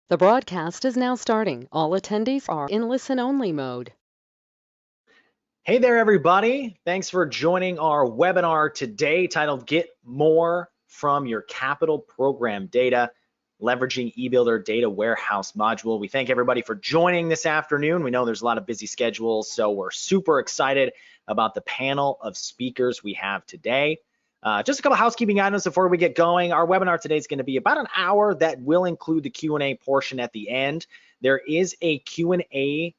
The broadcast is now starting. All attendees are in listen-only mode. Hey there, everybody. Thanks for joining our webinar today titled Get More from Your Capital Program Data, Leveraging eBuilder Data Warehouse Module. We thank everybody for joining this afternoon. We know there's a lot of busy schedules, so we're super excited about the panel of speakers we have today. Just a couple housekeeping items before we get going. Our webinar today is going to be about an hour. That will include the Q&A portion at the end. There is a Q&A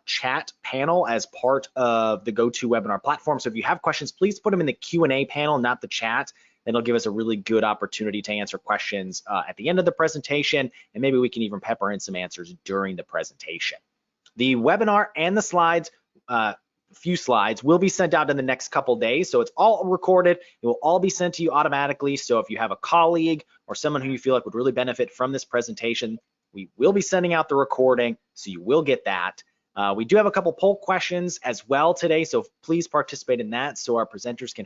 chat panel as part of the GoToWebinar platform. So if you have questions, please put them in the Q&A panel, not the chat. It'll give us a really good opportunity to answer questions at the end of the presentation, and maybe we can even pepper in some answers during the presentation. The webinar and the slides, few slides, will be sent out in the next couple days. So it's all recorded. It will all be sent to you automatically. So if you have a colleague or someone who you feel like would really benefit from this presentation, we will be sending out the recording, so you will get that. We do have a couple poll questions as well today, so please participate in that so our presenters can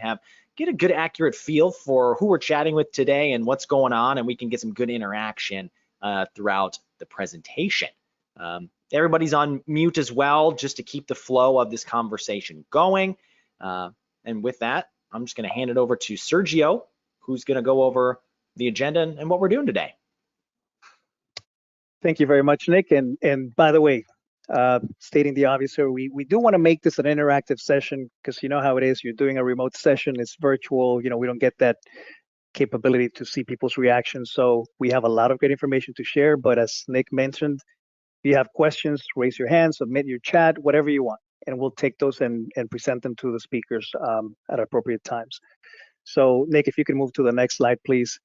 get a good, accurate feel for who we're chatting with today and what's going on, and we can get some good interaction throughout the presentation. Everybody's on mute as well, just to keep the flow of this conversation going. And with that, I'm just going to hand it over to Sergio, who's going to go over the agenda and what we're doing today. Thank you very much, Nick. And by the way, stating the obvious here, we do want to make this an interactive session because you know how it is. You're doing a remote session, it's virtual. You know, we don't get that capability to see people's reactions. So we have a lot of good information to share. But as Nick mentioned, if you have questions, raise your hand, submit your chat, whatever you want, and we'll take those and present them to the speakers at appropriate times. So Nick, if you can move to the next slide, please.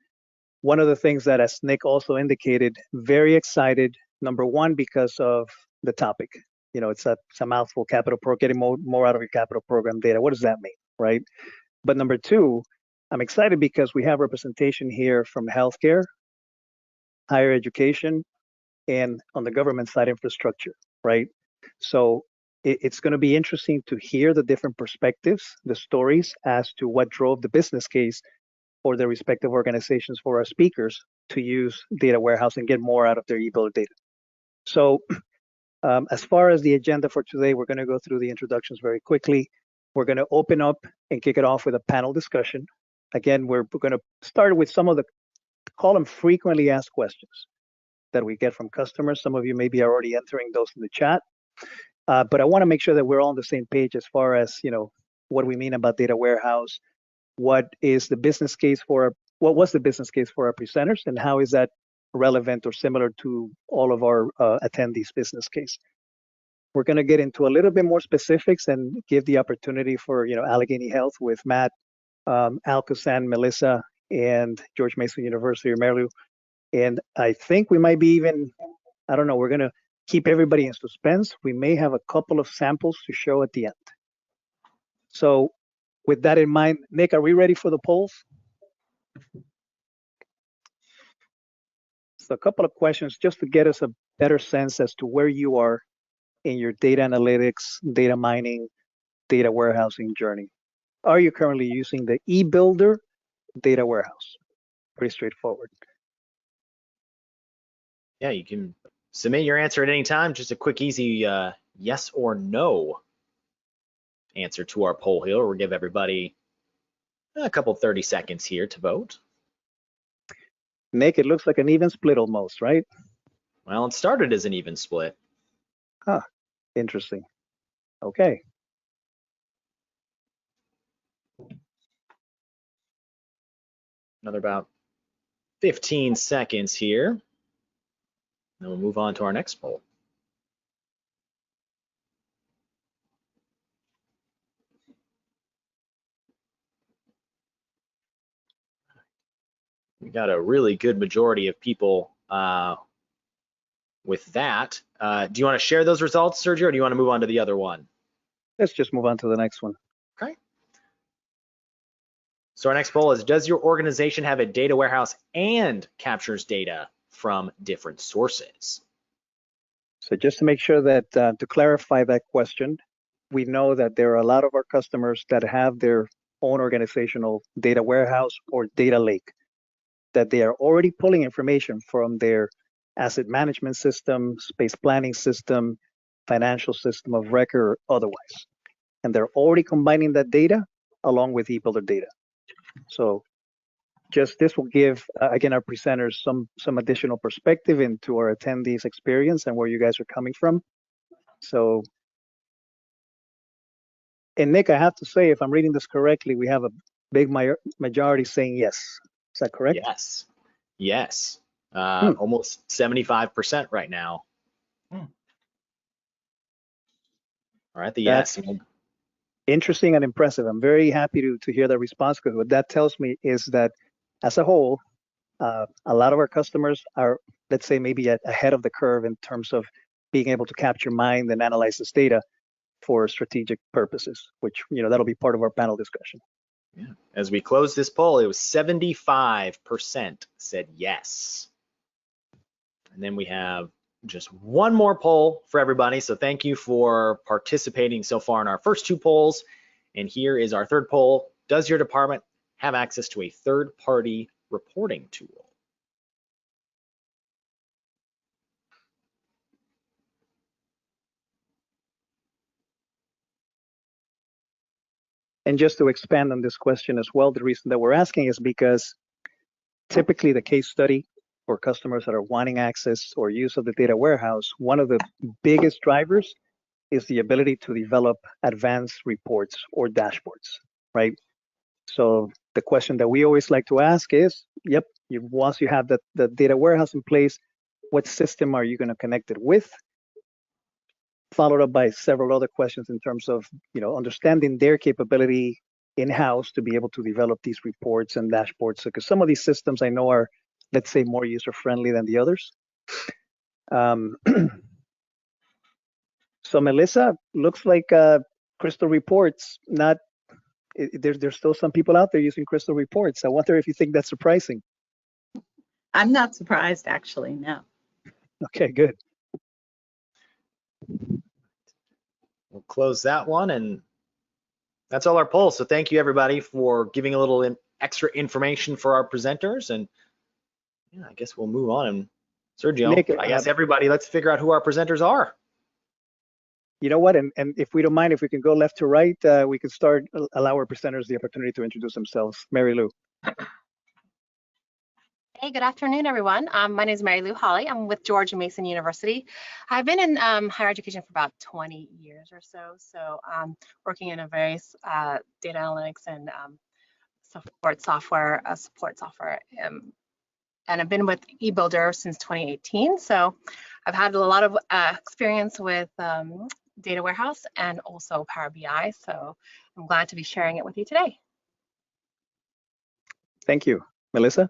One of the things that, as Nick also indicated, very excited, number one, because of the topic. You know, it's a mouthful, getting more out of your capital program data. What does that mean, right? But number two, I'm excited because we have representation here from healthcare, higher education, and on the government side, infrastructure, right? So it's going to be interesting to hear the different perspectives, the stories as to what drove the business case for the respective organizations for our speakers to use data warehouse and get more out of their eBuilder data. So as far as the agenda for today, we're going to go through the introductions very quickly. We're going to open up and kick it off with a panel discussion. Again, we're going to start with some of the, call them frequently asked questions that we get from customers. Some of you maybe are already entering those in the chat. But I want to make sure that we're all on the same page as far as, you know, what we mean about data warehouse. What was the business case for our presenters, and how is that relevant or similar to all of our attendees' business case? We're going to get into a little bit more specifics and give the opportunity for, you know, Allegheny Health with Matt, Alcosan, Melissa, and George Mason University or Maryland. And I think we might be even, I don't know, we're going to keep everybody in suspense. We may have a couple of samples to show at the end. So with that in mind, Nick, are we ready for the polls? So a couple of questions just to get us a better sense as to where you are in your data analytics, data mining, data warehousing journey. Are you currently using the eBuilder data warehouse? Pretty straightforward. Yeah, you can submit your answer at any time. Just a quick, easy yes or no answer to our poll here. We'll give everybody a couple 30 seconds here to vote. Nick, it looks like an even split almost, right? Well, it started as an even split. Huh, interesting. Okay. Another about 15 seconds here. Then we'll move on to our next poll. We got a really good majority of people with that. Do you want to share those results, Sergio, or do you want to move on to the other one? Let's just move on to the next one. Okay. So our next poll is, does your organization have a data warehouse and captures data from different sources? So just to make sure that, to clarify that question, we know that there are a lot of our customers that have their own organizational data warehouse or data lake, that they are already pulling information from their asset management system, space planning system, financial system of record, or otherwise. And they're already combining that data along with eBuilder data. So just this will give, again, our presenters some additional perspective into our attendees' experience and where you guys are coming from. So, and Nick, I have to say, if I'm reading this correctly, we have a big majority saying yes. Is that correct? Yes. Yes. Almost 75% right now. All right, the yes. That's interesting and impressive. I'm very happy to hear that response, because what that tells me is that as a whole, a lot of our customers are, let's say, maybe ahead of the curve in terms of being able to capture, mine, and analyze this data for strategic purposes, which, that'll be part of our panel discussion. Yeah. As we close this poll, it was 75% said yes. And then we have just one more poll for everybody. So thank you for participating so far in our first two polls. And here is our third poll. Does your department have access to a third-party reporting tool? And just to expand on this question as well, the reason that we're asking is because typically the case study for customers that are wanting access or use of the data warehouse, one of the biggest drivers is the ability to develop advanced reports or dashboards, right? So the question that we always like to ask is, once you have the data warehouse in place, what system are you going to connect it with? Followed up by several other questions in terms of, understanding their capability in-house to be able to develop these reports and dashboards. Because some of these systems I know are, let's say, more user-friendly than the others. So Melissa, looks like Crystal Reports, there's still some people out there using Crystal Reports. I wonder if you think that's surprising. I'm not surprised, actually, no. Okay, good. We'll close that one, and that's all our polls. So thank you, everybody, for giving a little extra information for our presenters. And yeah, I guess we'll move on. And Sergio, Nick, I guess everybody, let's figure out who our presenters are. You know what, and if we don't mind, if we can go left to right, we can allow our presenters the opportunity to introduce themselves. Mary Lou. Hey, good afternoon, everyone. My name is Mary Lou Holly. I'm with George Mason University. I've been in higher education for about 20 years or so, working in a various data analytics and support software. And I've been with eBuilder since 2018. So I've had a lot of experience with data warehouse and also Power BI. So I'm glad to be sharing it with you today. Thank you. Melissa?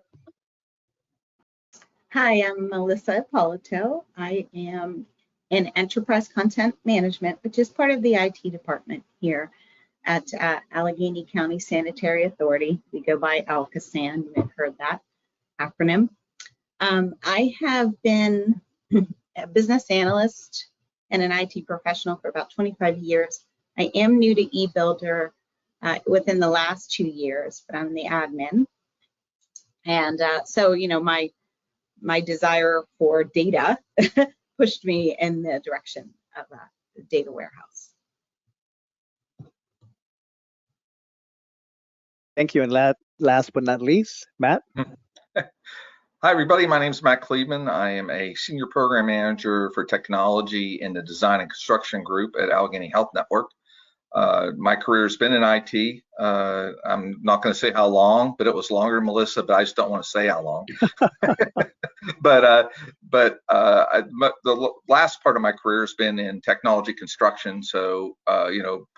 Hi, I'm Melissa Polito. I am in Enterprise Content Management, which is part of the IT department here at Allegheny County Sanitary Authority. We go by ALCASAN. You may have heard that acronym. I have been a business analyst and an IT professional for about 25 years. I am new to eBuilder within the last 2 years, but I'm the admin. And so, my desire for data pushed me in the direction of the data warehouse. Thank you. And last but not least, Matt. Hi, everybody. My name is Matt Cleveland. I am a senior program manager for technology in the design and construction group at Allegheny Health Network. My career has been in IT. I'm not going to say how long, but it was longer than Melissa, but I just don't want to say how long. But the last part of my career has been in technology construction. So,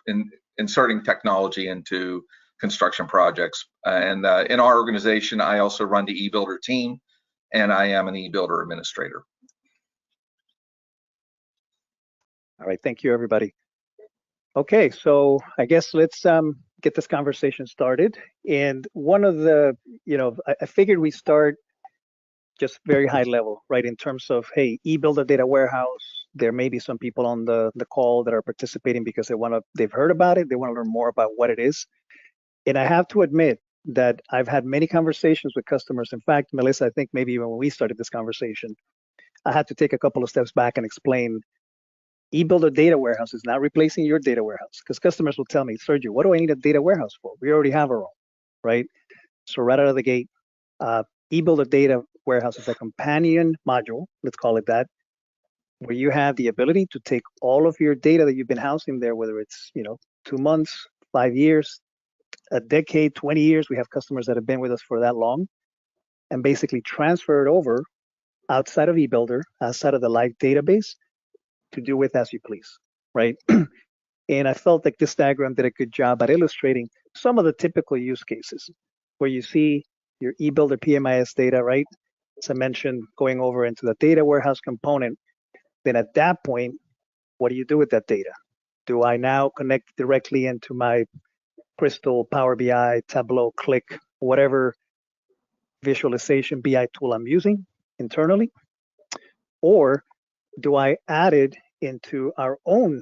in inserting technology into construction projects. And in our organization, I also run the eBuilder team, and I am an eBuilder administrator. All right, thank you, everybody. Okay, so I guess let's get this conversation started. And one of the, I figured we start just very high level, right? In terms of, hey, eBuilder data warehouse. There may be some people on the call that are participating because they've heard about it. They want to learn more about what it is. And I have to admit that I've had many conversations with customers. In fact, Melissa, I think maybe even when we started this conversation, I had to take a couple of steps back and explain eBuilder data warehouse is not replacing your data warehouse, because customers will tell me, Sergio, what do I need a data warehouse for? We already have our own, right? So right out of the gate, eBuilder data warehouse is a companion module, let's call it that, where you have the ability to take all of your data that you've been housing there, whether it's 2 months, 5 years, a decade, 20 years. We have customers that have been with us for that long, and basically transfer it over outside of eBuilder, outside of the live database, to do with as you please, right? And I felt like this diagram did a good job at illustrating some of the typical use cases where you see your eBuilder PMIS data, right? As I mentioned, going over into the data warehouse component. Then at that point, what do you do with that data? Do I now connect directly into my Crystal, Power BI, Tableau, Click, whatever visualization BI tool I'm using internally? Or do I add it into our own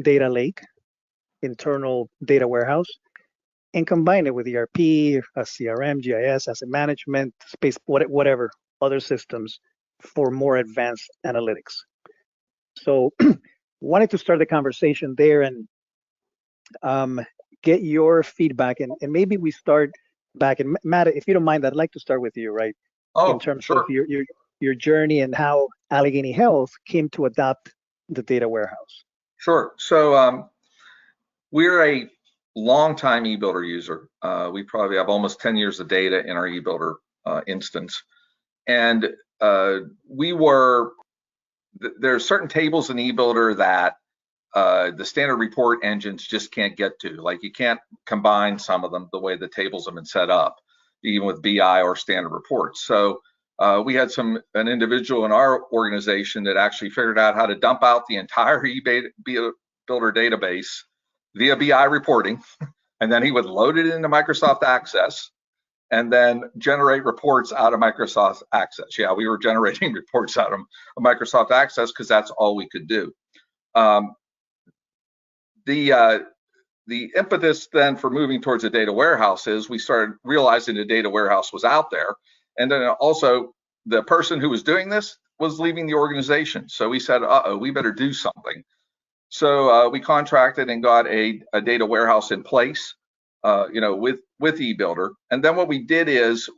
data lake, internal data warehouse, and combine it with ERP, CRM, GIS, asset management, space, whatever other systems for more advanced analytics? So wanted to start the conversation there and get your feedback. And maybe we start back. And Matt, if you don't mind, I'd like to start with you, right? Oh, in terms sure. of your journey and how Allegheny Health came to adopt the data warehouse. Sure. So we're a longtime eBuilder user. We probably have almost 10 years of data in our eBuilder instance. And there's certain tables in eBuilder that the standard report engines just can't get to. Like you can't combine some of them the way the tables have been set up, even with BI or standard reports. So we had an individual in our organization that actually figured out how to dump out the entire eBuilder database via BI reporting, and then he would load it into Microsoft Access and then generate reports out of Microsoft Access. Yeah, we were generating reports out of Microsoft Access because that's all we could do. The impetus then for moving towards a data warehouse is we started realizing the data warehouse was out there. And then also the person who was doing this was leaving the organization. So we said, we better do something. So we contracted and got a data warehouse in place, with eBuilder. And then what we did is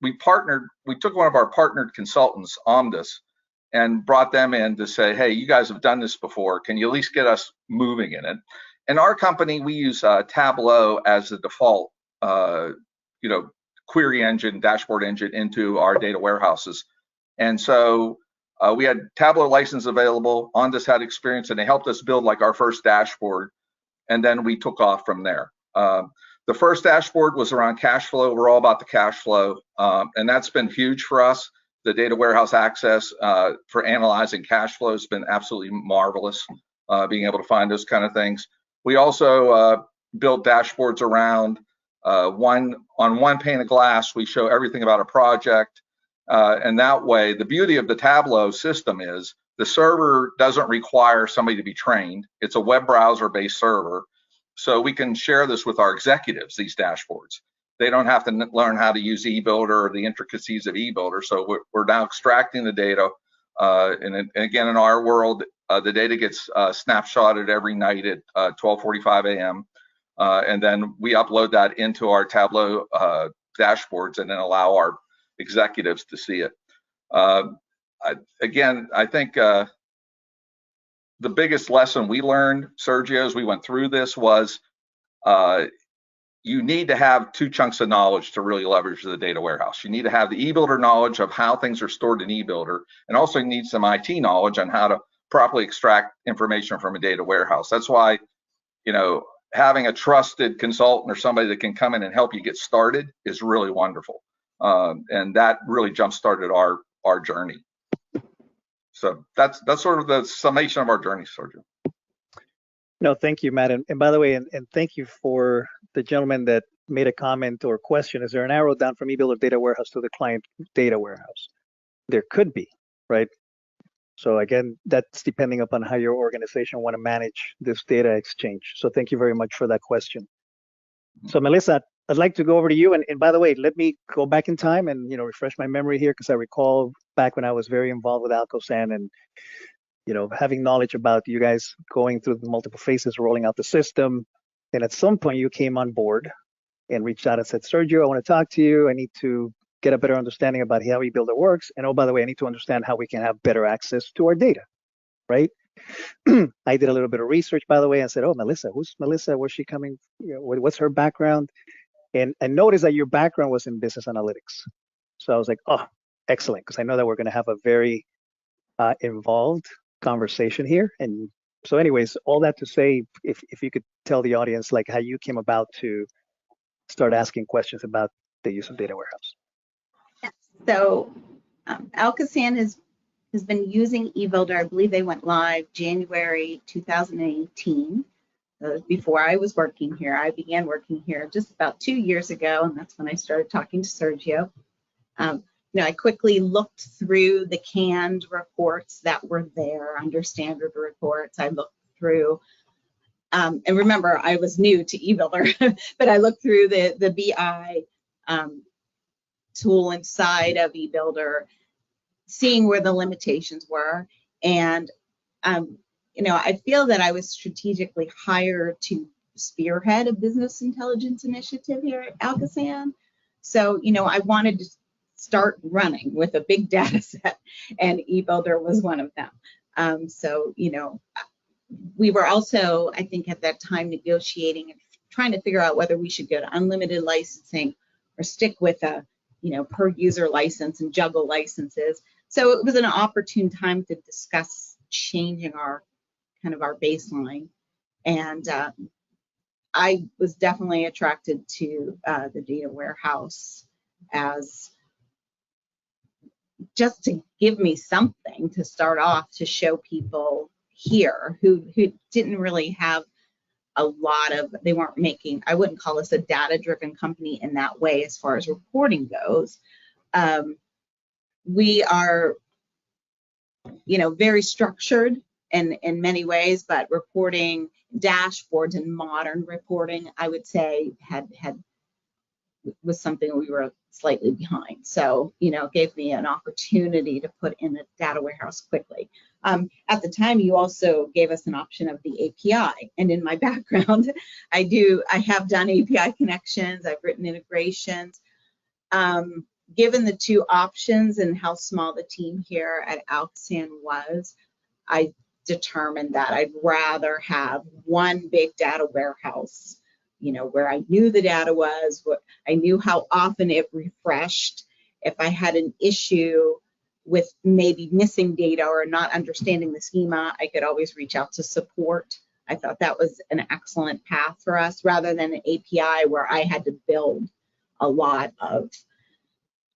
we took one of our partnered consultants, Omdus, and brought them in to say, hey, you guys have done this before. Can you at least get us moving in it? In our company, we use Tableau as the default, query engine, dashboard engine into our data warehouses. And so we had Tableau license available. Omdus had experience, and they helped us build like our first dashboard. And then we took off from there. The first dashboard was around cash flow. We're all about the cash flow, and that's been huge for us. The data warehouse access for analyzing cash flow has been absolutely marvelous, being able to find those kind of things. We also built dashboards around on one pane of glass. We show everything about a project, and that way, the beauty of the Tableau system is the server doesn't require somebody to be trained. It's a web browser-based server. So we can share this with our executives, these dashboards. They don't have to learn how to use eBuilder or the intricacies of eBuilder. So we're now extracting the data. And again, in our world, the data gets snapshotted every night at 12:45 a.m. And then we upload that into our Tableau dashboards and then allow our executives to see it. Again, I think the biggest lesson we learned, Sergio, as we went through this was you need to have two chunks of knowledge to really leverage the data warehouse. You need to have the eBuilder knowledge of how things are stored in eBuilder, and also you need some IT knowledge on how to properly extract information from a data warehouse. That's why, having a trusted consultant or somebody that can come in and help you get started is really wonderful. And that really jump-started our journey. So that's sort of the summation of our journey, Sergio. No, thank you, Matt. And by the way, and thank you for the gentleman that made a comment or question. Is there an arrow down from eBuilder data warehouse to the client data warehouse? There could be, right? So again, that's depending upon how your organization want to manage this data exchange. So thank you very much for that question. So Melissa, I'd like to go over to you. And by the way, let me go back in time and, refresh my memory here, because I recall back when I was very involved with Alcosan and, having knowledge about you guys going through the multiple phases, rolling out the system. And at some point you came on board and reached out and said, Sergio, I want to talk to you. I need to get a better understanding about how eBuilder works. And oh, by the way, I need to understand how we can have better access to our data, right? I did a little bit of research, by the way, and said, oh, Melissa, who's Melissa? Where's she coming? What's her background? And I noticed that your background was in business analytics. So I was like, oh, excellent, because I know that we're going to have a very involved conversation here. And so anyways, all that to say, if you could tell the audience like how you came about to start asking questions about the use of data warehouse. So Alcosan has been using eBuilder. I believe they went live January 2018. Before I was working here. I began working here just about 2 years ago, and that's when I started talking to Sergio. I quickly looked through the canned reports that were there under standard reports. I looked through, and remember, I was new to eBuilder, but I looked through the BI tool inside of eBuilder, seeing where the limitations were. And I feel that I was strategically hired to spearhead a business intelligence initiative here at Alcosan. So, I wanted to start running with a big data set, and eBuilder was one of them. So, we were also, I think at that time, negotiating and trying to figure out whether we should go to unlimited licensing or stick with a, per user license and juggle licenses. So it was an opportune time to discuss changing our baseline. And I was definitely attracted to the data warehouse as just to give me something to start off to show people here who didn't really have a lot of, they weren't making, I wouldn't call us a data-driven company in that way as far as reporting goes. We are, very structured in many ways, but reporting, dashboards and modern reporting, I would say was something we were slightly behind. So, it gave me an opportunity to put in a data warehouse quickly. At the time, you also gave us an option of the API. And in my background, I have done API connections, I've written integrations. Given the two options and how small the team here at Alcosan was, I determined that I'd rather have one big data warehouse, where I knew the data was, what I knew how often it refreshed. If I had an issue with maybe missing data or not understanding the schema, I could always reach out to support. I thought that was an excellent path for us, rather than an API where I had to build a lot of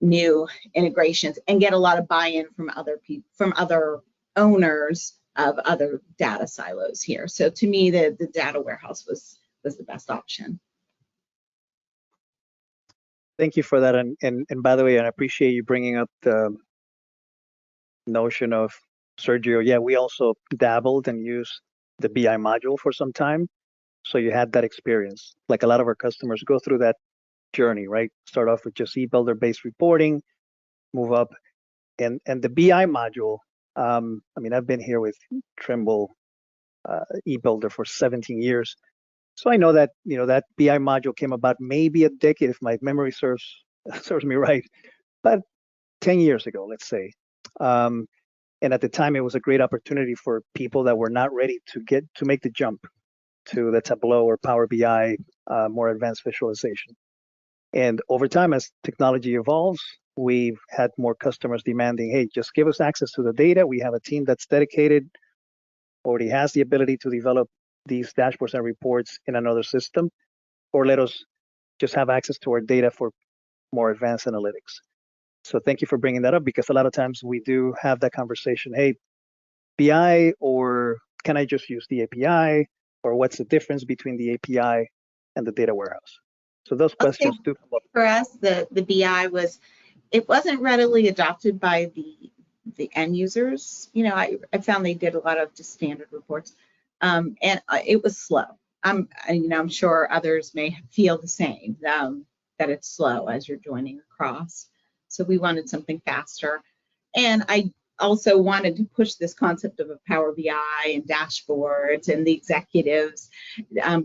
new integrations and get a lot of buy-in from other people, from other owners of other data silos here. So to me, the data warehouse was the best option. Thank you for that. And by the way, I appreciate you bringing up the notion of Sergio. Yeah, we also dabbled and used the BI module for some time. So you had that experience. Like a lot of our customers go through that journey, right? Start off with just eBuilder based reporting, move up. And the BI module, I've been here with Trimble eBuilder for 17 years. So I know that, that BI module came about maybe a decade, if my memory serves me right, but 10 years ago, let's say. And at the time, it was a great opportunity for people that were not ready to make the jump to the Tableau or Power BI, more advanced visualization. And over time, as technology evolves, we've had more customers demanding, hey, just give us access to the data. We have a team that's dedicated, already has the ability to develop these dashboards and reports in another system, or let us just have access to our data for more advanced analytics. So thank you for bringing that up, because a lot of times we do have that conversation, hey, BI, or can I just use the API, or what's the difference between the API and the data warehouse? So those questions do come up. For us, the BI it wasn't readily adopted by the end users. I found they did a lot of just standard reports, and it was slow. I'm sure others may feel the same, that it's slow as you're joining across. So we wanted something faster. And I also wanted to push this concept of a Power BI and dashboards and the executives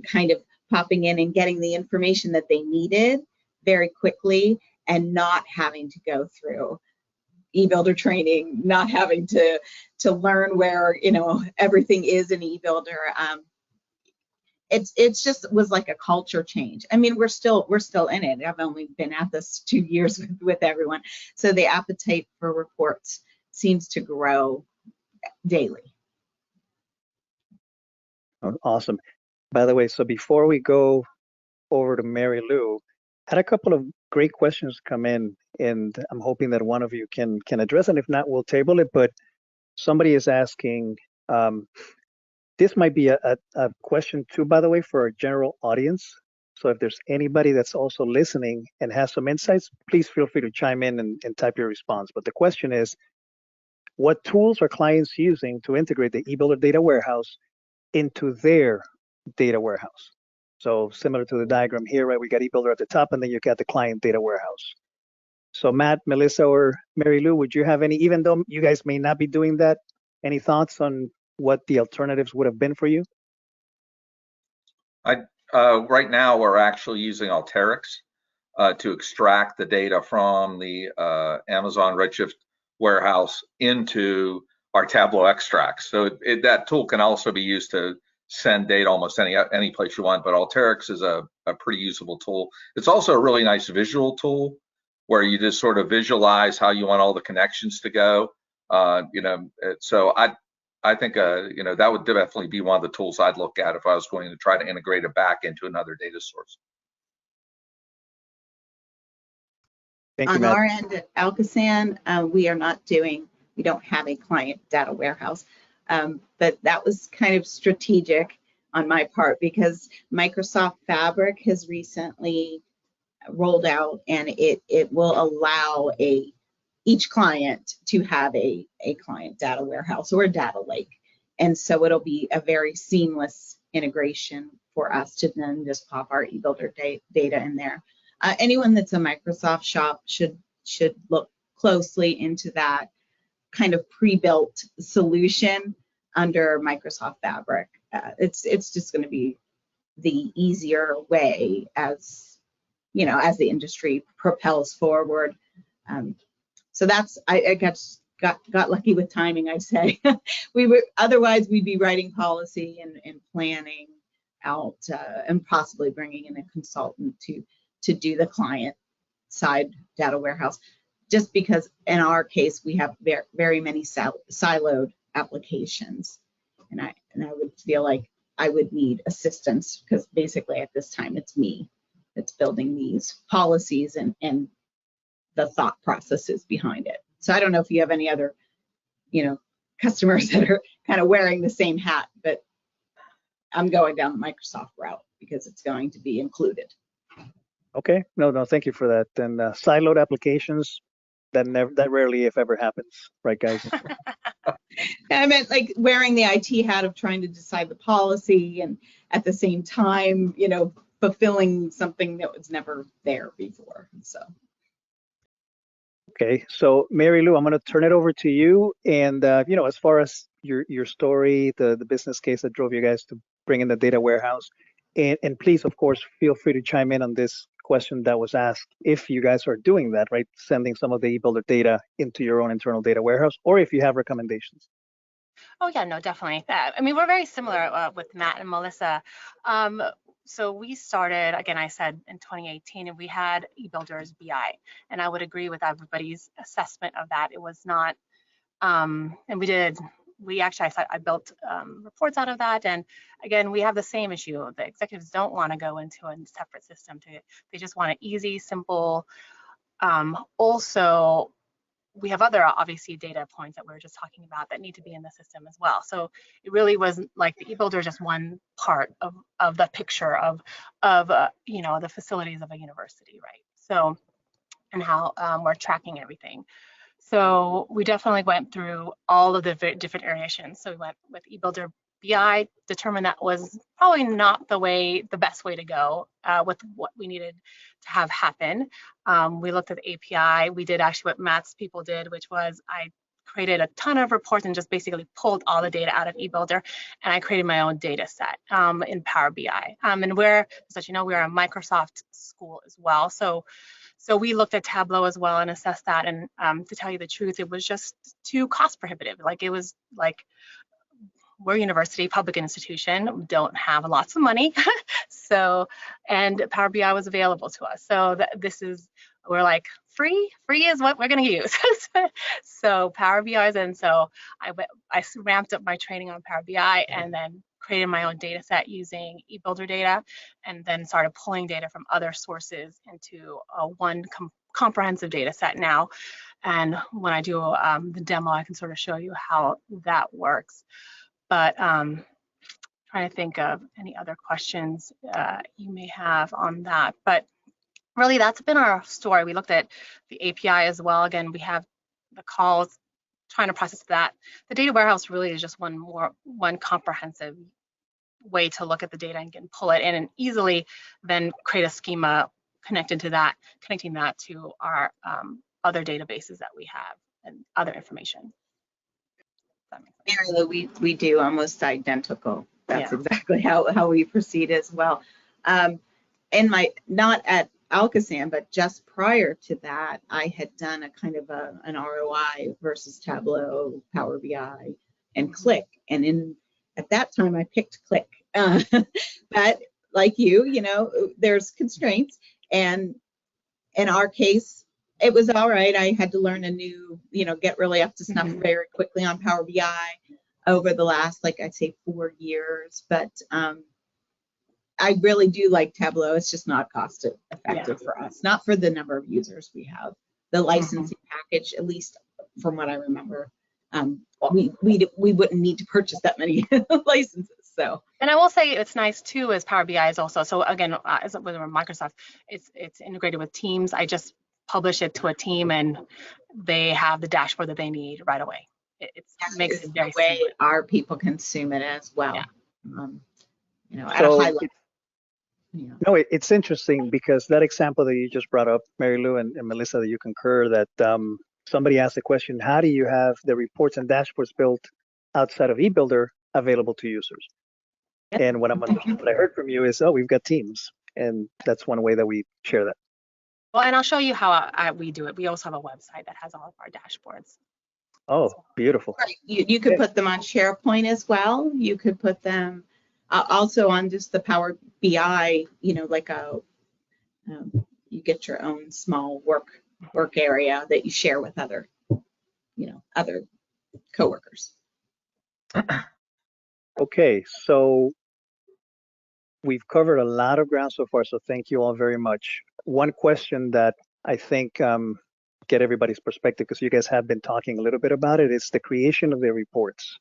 kind of popping in and getting the information that they needed very quickly and not having to go through eBuilder training, not having to learn where everything is in eBuilder. It's just was like a culture change. I mean, we're still in it. I've only been at this 2 years with everyone, so the appetite for reports seems to grow daily. Oh, awesome. By the way, so before we go over to Mary Lou, had a couple of great questions come in, and I'm hoping that one of you can address, and if not, we'll table it. But somebody is asking, this might be a question too, by the way, for our general audience. So if there's anybody that's also listening and has some insights, please feel free to chime in and type your response. But the question is, what tools are clients using to integrate the eBuilder data warehouse into their data warehouse? So similar to the diagram here, right? We got eBuilder at the top, and then you got the client data warehouse. So Matt, Melissa, or Mary Lou, would you have any, even though you guys may not be doing that, any thoughts on what the alternatives would have been for you? Right now, we're actually using Alteryx to extract the data from the Amazon Redshift warehouse into our Tableau extracts. So that tool can also be used to send data almost any place you want, but Alteryx is a pretty usable tool. It's also a really nice visual tool where you just sort of visualize how you want all the connections to go. So I think that would definitely be one of the tools I'd look at if I was going to try to integrate it back into another data source. Thank you, On Matt. our end at Alcasan, we don't have a client data warehouse, but that was kind of strategic on my part because Microsoft Fabric has recently rolled out, and it will allow each client to have a client data warehouse or a data lake. And so it'll be a very seamless integration for us to then just pop our eBuilder data in there. Anyone that's a Microsoft shop should look closely into that kind of pre-built solution under Microsoft Fabric. It's just going to be the easier way as the industry propels forward. So that's I got lucky with timing, I'd say. Otherwise we'd be writing policy and planning out and possibly bringing in a consultant to do the client side data warehouse, just because in our case we have very many siloed applications, and I would feel like I would need assistance because basically at this time it's me that's building these policies and the thought processes behind it. So I don't know if you have any other, customers that are kind of wearing the same hat, but I'm going down the Microsoft route because it's going to be included. Okay, no, thank you for that. And siloed applications, that rarely, if ever, happens, right, guys? I meant like wearing the IT hat of trying to decide the policy and at the same time, fulfilling something that was never there before. So. Okay, so Mary Lou, I'm going to turn it over to you. And as far as your story, the business case that drove you guys to bring in the data warehouse, and please, of course, feel free to chime in on this question that was asked. If you guys are doing that, right, sending some of the eBuilder data into your own internal data warehouse, or if you have recommendations. Oh yeah, no, definitely. I mean, we're very similar with Matt and Melissa. So we started, again, I said in 2018, and we had eBuilder's BI, and I would agree with everybody's assessment of that. It was not, and I built reports out of that. And again, we have the same issue. The executives don't want to go into a separate system. They just want it easy, simple. Also, we have other obviously data points that we were just talking about that need to be in the system as well. So it really was like the eBuilder is just one part of the picture of the facilities of a university, right? So, and how we're tracking everything. So we definitely went through all of the different iterations. So we went with eBuilder BI, determined that was probably not the best way to go with what we needed to have happen. We looked at the API. We did actually what Matt's people did, which was I created a ton of reports and just basically pulled all the data out of eBuilder, and I created my own data set in Power BI. And we're, as you know, we're a Microsoft school as well. So we looked at Tableau as well and assessed that. And to tell you the truth, it was just too cost prohibitive. Like it was like, we're a university, public institution, don't have lots of money. So, and Power BI was available to us. So we're like, free is what we're going to use. So Power BI is in. So I ramped up my training on Power BI and then created my own data set using eBuilder data, and then started pulling data from other sources into one comprehensive data set now. And when I do the demo, I can sort of show you how that works. But trying to think of any other questions you may have on that. But really, that's been our story. We looked at the API as well. Again, we have the calls, trying to process that. The data warehouse really is just one comprehensive way to look at the data and can pull it in and easily then create a schema connecting that to our other databases that we have and other information. Mary Lou, we do almost identical. That's exactly how we proceed as well. Not at Alakazam, but just prior to that, I had done a kind of an ROI versus Tableau, Power BI, and Click. And at that time, I picked Click. But like you know, there's constraints. And in our case, it was all right. I had to learn a new, get really up to snuff very quickly on Power BI over the last, like I'd say, 4 years. But I really do like Tableau. It's just not cost effective for us, not for the number of users we have. The licensing package, at least from what I remember, we wouldn't need to purchase that many licenses. So, and I will say it's nice too, as Power BI is also. So again, as with Microsoft, it's integrated with Teams. I just publish it to a team, and they have the dashboard that they need right away. It makes it very the way simple. Our people consume it as well. Yeah. At a high level. No, it's interesting because that example that you just brought up, Mary Lou and Melissa, that you concur that somebody asked the question, how do you have the reports and dashboards built outside of eBuilder available to users? Yep. And what I heard from you is, we've got Teams, and that's one way that we share that. Well, and I'll show you how we do it. We also have a website that has all of our dashboards. Oh, beautiful. Right. You could put them on SharePoint as well. You could put them also on just the Power BI, like you get your own small work area that you share with other coworkers. Okay, so we've covered a lot of ground so far, so thank you all very much. One question that I think get everybody's perspective, because you guys have been talking a little bit about it, is the creation of the reports.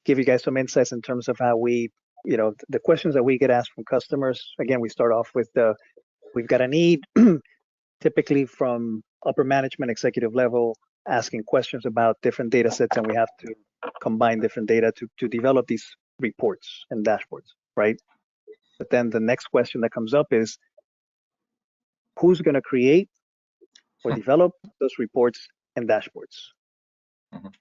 Give you guys some insights in terms of how we, the questions that we get asked from customers. Again, we start off with we've got a need, typically from upper management, executive level, asking questions about different data sets, and we have to combine different data to develop these reports and dashboards, right? But then the next question that comes up is, who's going to create or develop those reports and dashboards?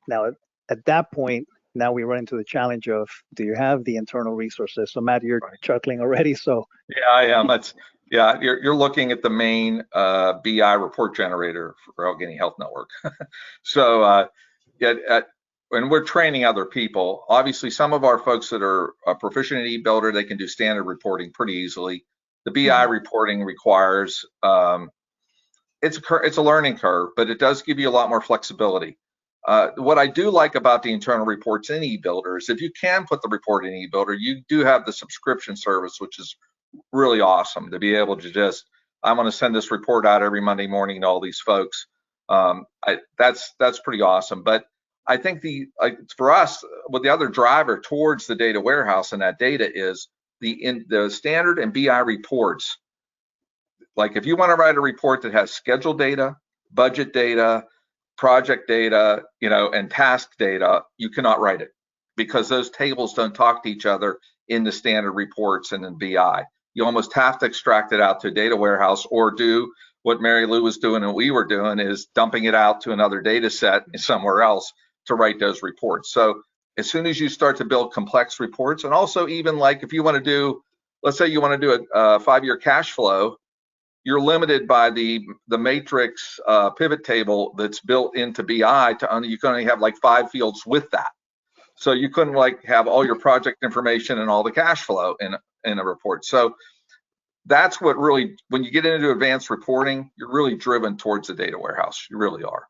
Now, at that point, now we run into the challenge of, do you have the internal resources? So Matt, you're chuckling already. So yeah, I am. You're looking at the main BI report generator for Allegheny Health Network. So when we're training other people, obviously some of our folks that are proficient in eBuilder, they can do standard reporting pretty easily. The BI reporting requires, it's a learning curve, but it does give you a lot more flexibility. What I do like about the internal reports in eBuilder is if you can put the report in eBuilder, you do have the subscription service, which is really awesome to be able to just, I'm going to send this report out every Monday morning to all these folks. That's pretty awesome. But I think for us, what the other driver towards the data warehouse and that data is the standard and BI reports. Like if you want to write a report that has scheduled data, budget data, project data, and task data, you cannot write it. because those tables don't talk to each other in the standard reports and in BI. You almost have to extract it out to a data warehouse, or do what Mary Lou was doing and we were doing, is dumping it out to another data set somewhere else to write those reports. So as soon as you start to build complex reports, and also even like if you want to do, let's say you want to do a 5-year cash flow, you're limited by the matrix pivot table that's built into BI you can only have like 5 fields with that. So you couldn't like have all your project information and all the cash flow in a report. So that's what really, when you get into advanced reporting, you're really driven towards the data warehouse. You really are.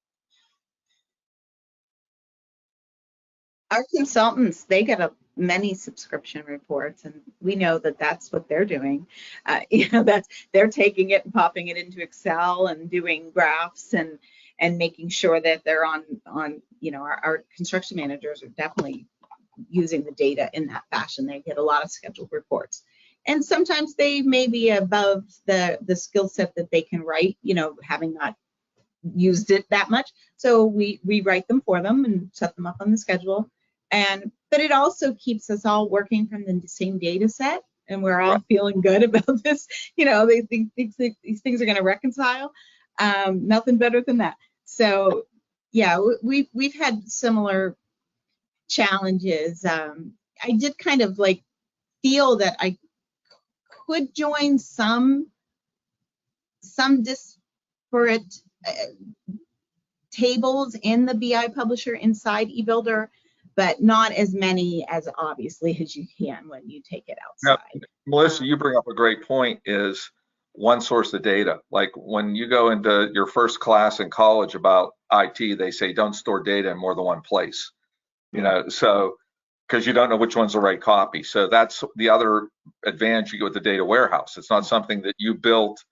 Our consultants, they get many subscription reports, and we know that that's what they're doing. That's, they're taking it and popping it into Excel and doing graphs and making sure that they're on our construction managers are definitely using the data in that fashion. They get a lot of scheduled reports, and sometimes they may be above the skill set that they can write, having not used it that much. So we write them for them and set them up on the schedule. But it also keeps us all working from the same data set, and we're all feeling good about this. They think these things are going to reconcile. Nothing better than that. So yeah, we've had similar challenges. I did kind of like feel that I could join some disparate tables in the BI publisher inside eBuilder, but not as many as obviously as you can when you take it outside. Now, Melissa, you bring up a great point, is one source of data. Like when you go into your first class in college about IT, they say don't store data in more than one place, so because you don't know which one's the right copy. So that's the other advantage you get with the data warehouse. It's not something that you built.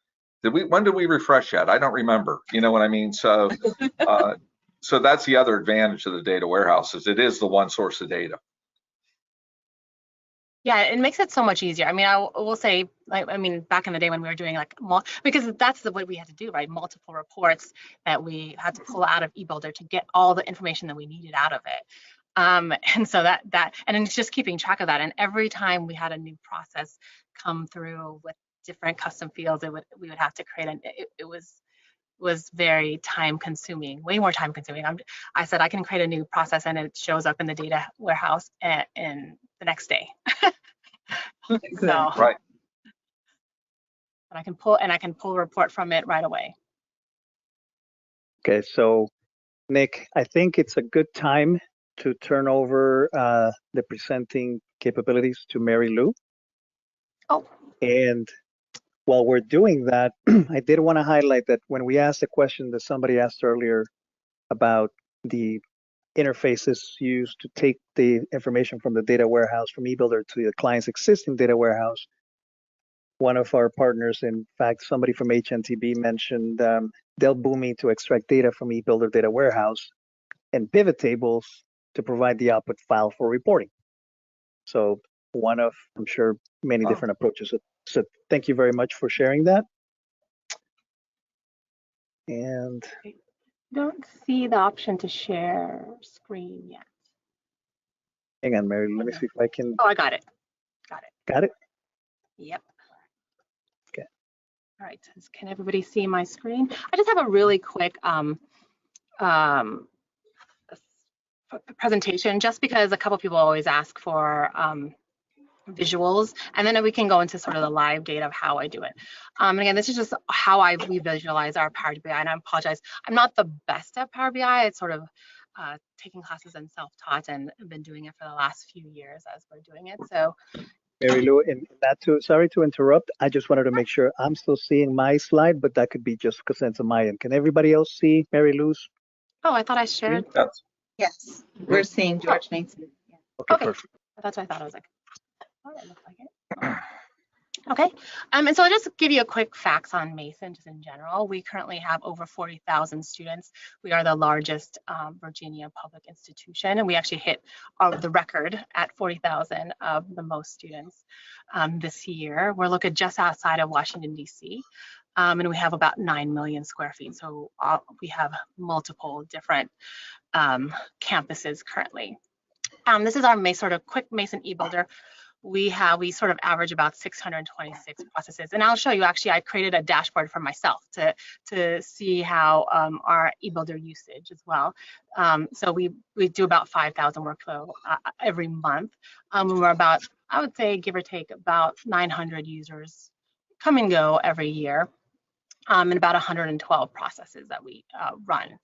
When did we refresh that? I don't remember. You know what I mean? So so that's the other advantage of the data warehouse, is it is the one source of data. Yeah, it makes it so much easier. I mean, I will say, back in the day when we were doing because that's what we had to do, right? Multiple reports that we had to pull out of eBuilder to get all the information that we needed out of it. And so and it's just keeping track of that. And every time we had a new process come through with different custom fields, we would have to create, and it was very time consuming, way more time consuming. I said I can create a new process and it shows up in the data warehouse in the next day. So, right. And I can pull a report from it right away. Okay, so Nick, I think it's a good time to turn over the presenting capabilities to Mary Lou. Oh. And while we're doing that, I did want to highlight that when we asked the question that somebody asked earlier about the interfaces used to take the information from the data warehouse from eBuilder to the client's existing data warehouse, one of our partners, in fact, somebody from HNTB mentioned Dell Boomi to extract data from eBuilder data warehouse and pivot tables to provide the output file for reporting. So one of, I'm sure, many different approaches. So thank you very much for sharing that. And I don't see the option to share screen yet. hang on, Mary, let me see if I can. Oh, I got it. Got it? Yep. Okay. All right, can everybody see my screen? I just have a really quick presentation, just because a couple people always ask for visuals, and then we can go into sort of the live data of how I do it. And again, this is just how we visualize our Power BI, and I apologize, I'm not the best at Power BI. It's sort of taking classes and self-taught, and I've been doing it for the last few years as we're doing it. So Mary Lou, and sorry to interrupt. I just wanted to make sure I'm still seeing my slide, but that could be just because it's on my end. Can everybody else see Mary Lou's? Oh, I thought I shared. Yes, we're seeing George Mason. Yeah. Okay, perfect. That's what I thought. I was like, oh, that looks like it. Okay, and so I'll just give you a quick facts on Mason, just in general. We currently have over 40,000 students. We are the largest Virginia public institution, and we actually hit the record at 40,000 of the most students this year. We're located just outside of Washington, D.C., and we have about 9 million square feet. So we have multiple different campuses currently. This is our sort of quick Mason e-builder. We sort of average about 626 processes, and I'll show you. Actually, I created a dashboard for myself to see how our e-builder usage as well. So we do about 5,000 workflow every month. We're about, I would say, give or take, about 900 users come and go every year, and about 112 processes that we run.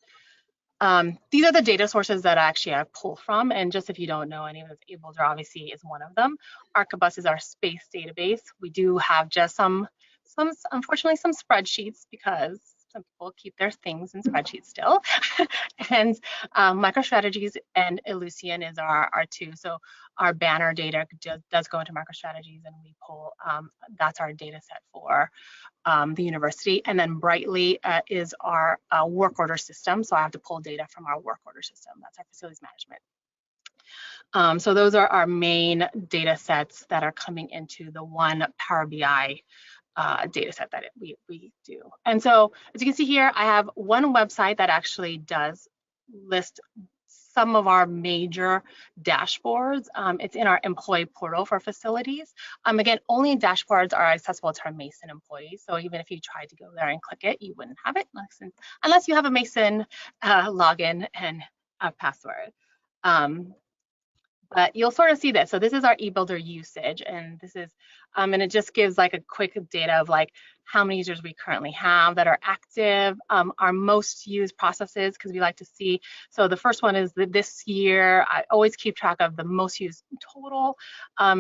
These are the data sources that actually I pull from, and just if you don't know any of this, e-builder obviously is one of them. Archibus is our space database. We do have just unfortunately some spreadsheets, because some people keep their things in spreadsheets still. And MicroStrategies and Ellucian is our two. So our banner data does go into MicroStrategies, and we pull, that's our data set for the university. And then Brightly is our work order system. So I have to pull data from our work order system. That's our facilities management. So those are our main data sets that are coming into the one Power BI data set that we do. And so as you can see here, I have one website that actually does list some of our major dashboards. It's in our employee portal for facilities. Again, only dashboards are accessible to our Mason employees. So even if you tried to go there and click it, you wouldn't have it unless you have a Mason login and a password. But you'll sort of see this. So this is our e-builder usage, and this is, and it just gives like a quick data of like how many users we currently have that are active, our most used processes, because we like to see. So the first one is this year. I always keep track of the most used total,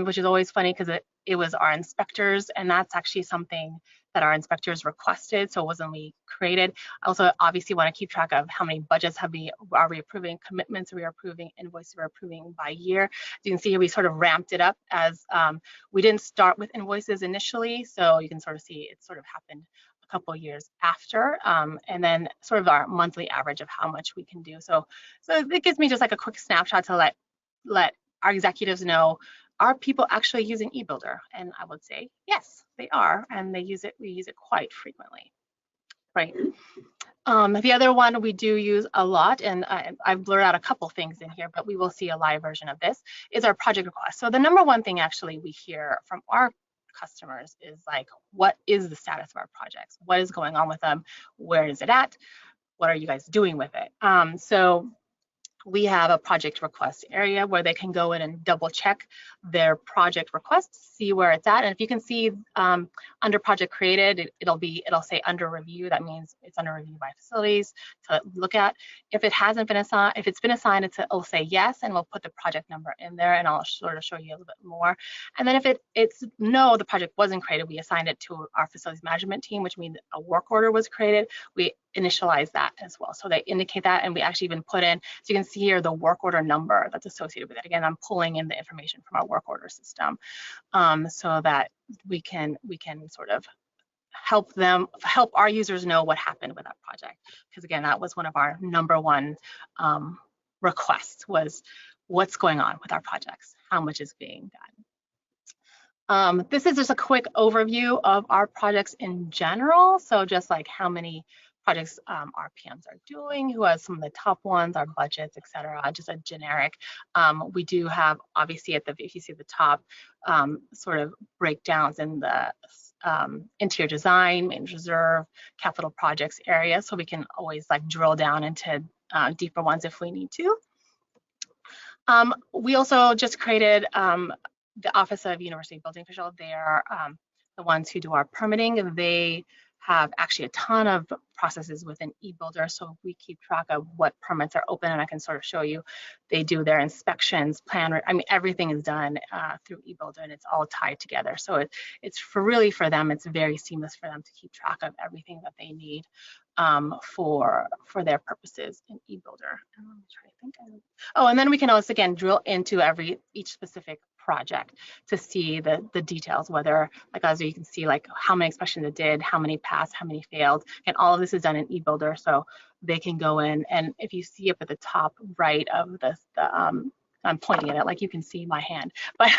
which is always funny because it was our inspectors, and that's actually something that our inspectors requested, so it wasn't we created. I also obviously want to keep track of how many budgets are we approving, commitments are we approving, invoices we're approving by year. As you can see here, we sort of ramped it up as we didn't start with invoices initially, so you can sort of see it sort of happened a couple of years after, and then sort of our monthly average of how much we can do. So it gives me just like a quick snapshot to let our executives know, are people actually using e-builder? And I would say yes, they are, and we use it quite frequently, right? The other one we do use a lot, and I've blurred out a couple things in here, but we will see a live version of this, is our project request. So the number one thing actually we hear from our customers is like, what is the status of our projects? What is going on with them? Where is it at? What are you guys doing with it? So we have a project request area where they can go in and double check their project request, see where it's at. And if you can see under project created, it'll say under review. That means it's under review by facilities to look at. If it hasn't been assigned, if it's been assigned, it'll say yes, and we'll put the project number in there, and I'll sort of show you a little bit more. And then if it's no, the project wasn't created, we assigned it to our facilities management team, which means a work order was created. We initialize that as well. So they indicate that, and we actually even put in, so you can see here the work order number that's associated with it. Again, I'm pulling in the information from our work order system, so that we can sort of help our users know what happened with that project. Because again, that was one of our number one requests, was what's going on with our projects, how much is being done. This is just a quick overview of our projects in general. So just like how many projects our PMs are doing, who has some of the top ones, our budgets, etc. Just a generic. We do have, obviously, if you see at the top, sort of breakdowns in the interior design, maintenance reserve, capital projects area, so we can always like drill down into deeper ones if we need to. We also just created the Office of University Building Official. They are the ones who do our permitting. They have actually a ton of processes within e-builder, so we keep track of what permits are open, and I can sort of show you. They do their inspections, everything is done through e-builder, and it's all tied together. So it's really for them, it's very seamless for them to keep track of everything that they need for their purposes in e-builder. I'm trying to think. Oh, and then we can also again drill into each specific project to see the details, whether, like, as you can see, like how many inspections it did, how many passed, how many failed, and all of this is done in e-builder, so they can go in, and if you see up at the top right of this, I'm pointing at it, like you can see my hand, but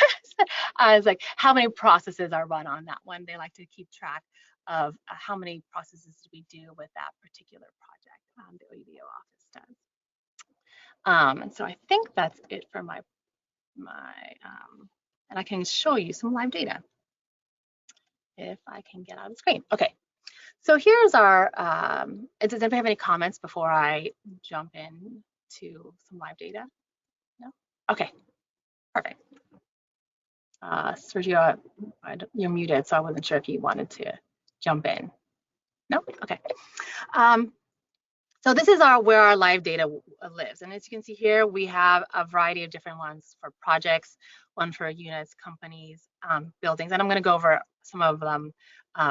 I was like, how many processes are run on that one? They like to keep track of how many processes do we do with that particular project, the OEBO office does. And so I think that's it for my my, and I can show you some live data if I can get out of the screen. Okay, so here's our, does anybody have any comments before I jump in to some live data? No? Okay, perfect. Sergio, you're muted, so I wasn't sure if you wanted to jump in. No? Okay. So this is where our live data lives. And as you can see here, we have a variety of different ones for projects, one for units, companies, buildings. And I'm going to go over some of them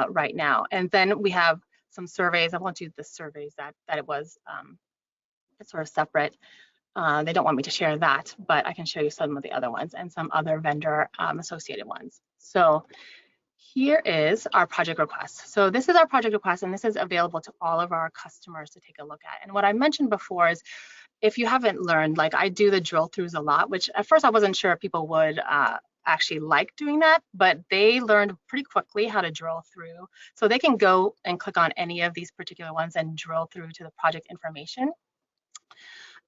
right now. And then we have some surveys. I won't do the surveys that it was sort of separate. They don't want me to share that, but I can show you some of the other ones and some other vendor associated ones. So here is our project request. So this is our project request, and this is available to all of our customers to take a look at. And what I mentioned before is, if you haven't learned, like I do the drill throughs a lot, which at first I wasn't sure if people would actually like doing that, but they learned pretty quickly how to drill through. So they can go and click on any of these particular ones and drill through to the project information.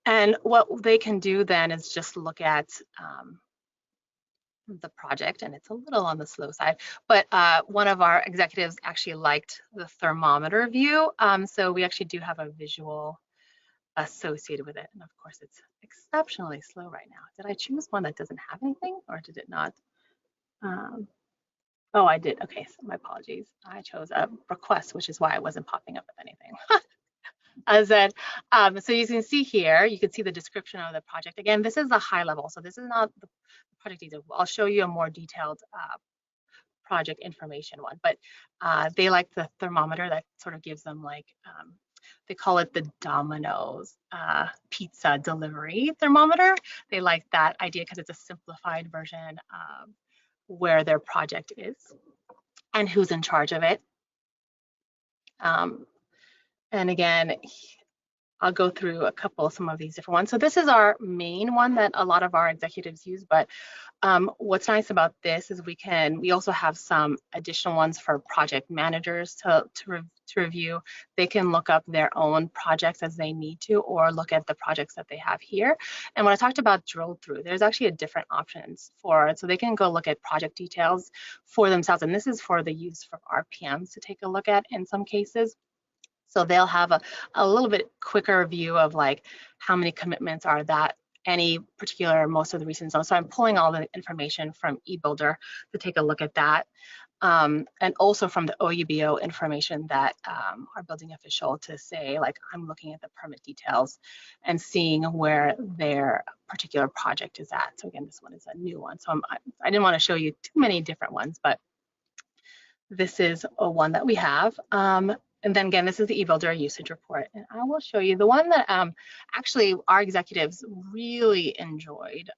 And what they can do then is just look at the project, and it's a little on the slow side, but one of our executives actually liked the thermometer view. So we actually do have a visual associated with it. And of course, it's exceptionally slow right now. Did I choose one that doesn't have anything, or did it not? Oh, I did. Okay, so my apologies. I chose a request, which is why I wasn't popping up with anything. As that, so you can see here, you can see the description of the project. Again, this is the high level, so this is not the project detail. I'll show you a more detailed project information one, but they like the thermometer that sort of gives them like, they call it the Domino's pizza delivery thermometer. They like that idea because it's a simplified version of where their project is and who's in charge of it. And again, I'll go through some of these different ones. So this is our main one that a lot of our executives use, but what's nice about this is we also have some additional ones for project managers to review. They can look up their own projects as they need to, or look at the projects that they have here. And when I talked about drill through, there's actually a different options for it. So they can go look at project details for themselves. And this is for the use for our PMs to take a look at in some cases. So they'll have a little bit quicker view of like how many commitments are that any particular, most of the recent zones. So I'm pulling all the information from eBuilder to take a look at that. And also from the OUBO information that our building official to say, like, I'm looking at the permit details and seeing where their particular project is at. So again, this one is a new one. So I didn't want to show you too many different ones, but this is a one that we have. And then again, this is the eBuilder usage report. And I will show you the one that actually our executives really enjoyed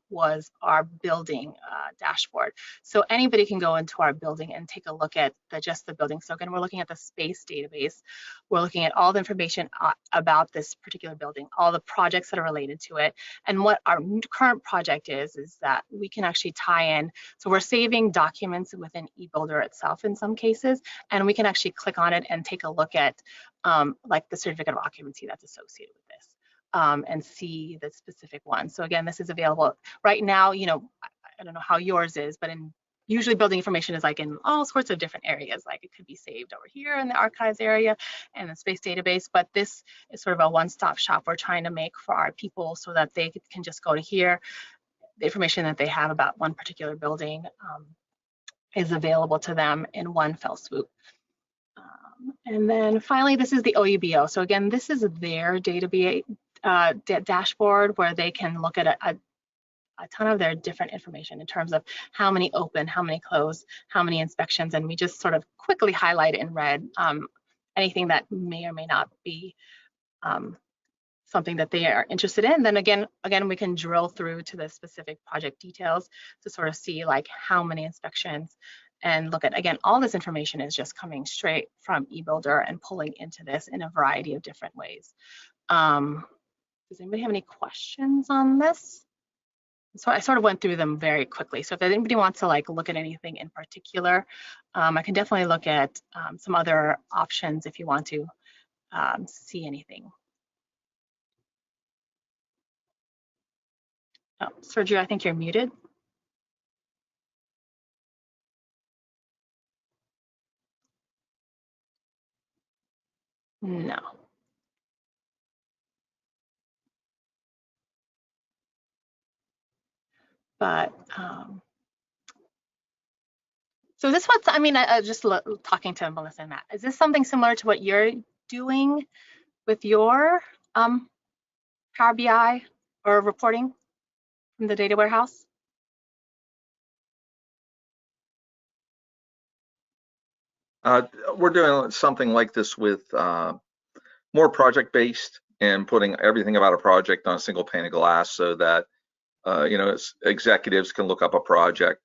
was our building dashboard. So anybody can go into our building and take a look at just the building. So again, we're looking at the space database. We're looking at all the information about this particular building, all the projects that are related to it. And what our current project is that we can actually tie in. So we're saving documents within eBuilder itself in some cases, and we can actually click on it and take a look at like the certificate of occupancy that's associated with this and see the specific one. So again, this is available right now. You know, I don't know how yours is, but usually building information is like in all sorts of different areas. Like it could be saved over here in the archives area and the space database, but this is sort of a one-stop shop we're trying to make for our people so that they can just go to here. The information that they have about one particular building is available to them in one fell swoop. And then finally, this is the OUBO. So again, this is their database dashboard where they can look at a ton of their different information in terms of how many open, how many closed, how many inspections, and we just sort of quickly highlight in red anything that may or may not be something that they are interested in. Then again, we can drill through to the specific project details to sort of see like how many inspections, and look at, again, all this information is just coming straight from eBuilder and pulling into this in a variety of different ways. Does anybody have any questions on this? So I sort of went through them very quickly. So if anybody wants to like look at anything in particular, I can definitely look at some other options if you want to see anything. Oh, Sergio, I think you're muted. No. But so this what's, I mean, just talking to Melissa and Matt, is this something similar to what you're doing with your Power BI or reporting from the data warehouse? We're doing something like this with more project-based and putting everything about a project on a single pane of glass so that executives can look up a project.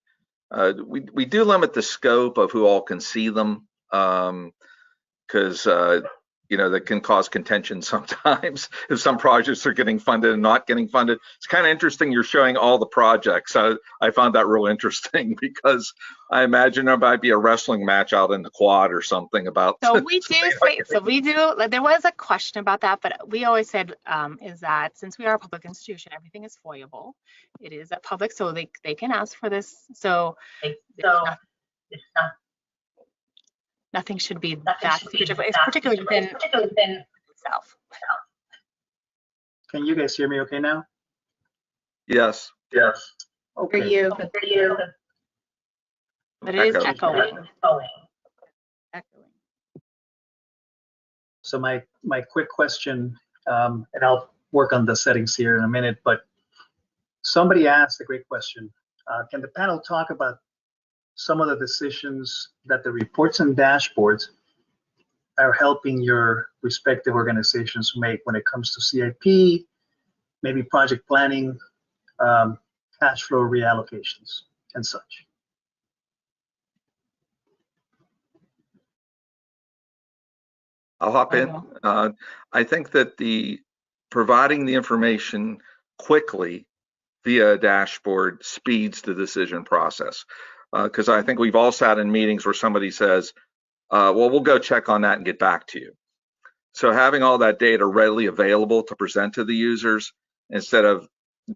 We do limit the scope of who all can see them because that can cause contention sometimes if some projects are getting funded and not getting funded. It's kind of interesting you're showing all the projects. I found that real interesting because I imagine there might be a wrestling match out in the quad or something about. So we do, there was a question about that, but we always said is that since we are a public institution, everything is FOIable. It is at public, so they can ask for this. So nothing should be that secretive. It's particularly within itself. Can you guys hear me okay now? Yes. Okay. For you, But it is echoing. So my quick question, and I'll work on the settings here in a minute, but somebody asked a great question. Can the panel talk about some of the decisions that the reports and dashboards are helping your respective organizations make when it comes to CIP, maybe project planning, cash flow reallocations, and such? I'll hop in. I think that providing the information quickly via a dashboard speeds the decision process. Because I think we've all sat in meetings where somebody says, well, we'll go check on that and get back to you. So having all that data readily available to present to the users instead of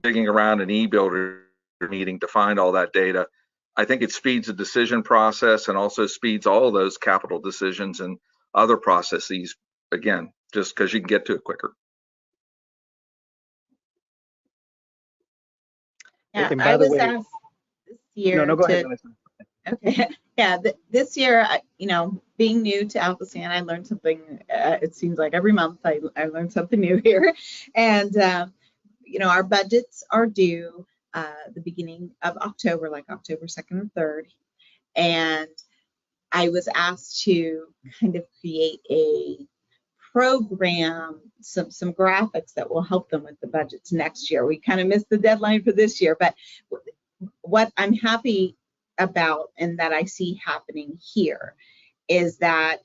digging around an e-builder meeting to find all that data, I think it speeds the decision process and also speeds all of those capital decisions and other processes, again, just because you can get to it quicker. Yeah, And I by the was way, asked this year no, go ahead, to, Melissa. okay, yeah, this year, being new to Alpha San, I learned something, it seems like every month I learned something new here. And, our budgets are due the beginning of October, like October 2nd or 3rd. And I was asked to kind of create a program, some graphics that will help them with the budgets next year. We kind of missed the deadline for this year, but what I'm happy about and that I see happening here is that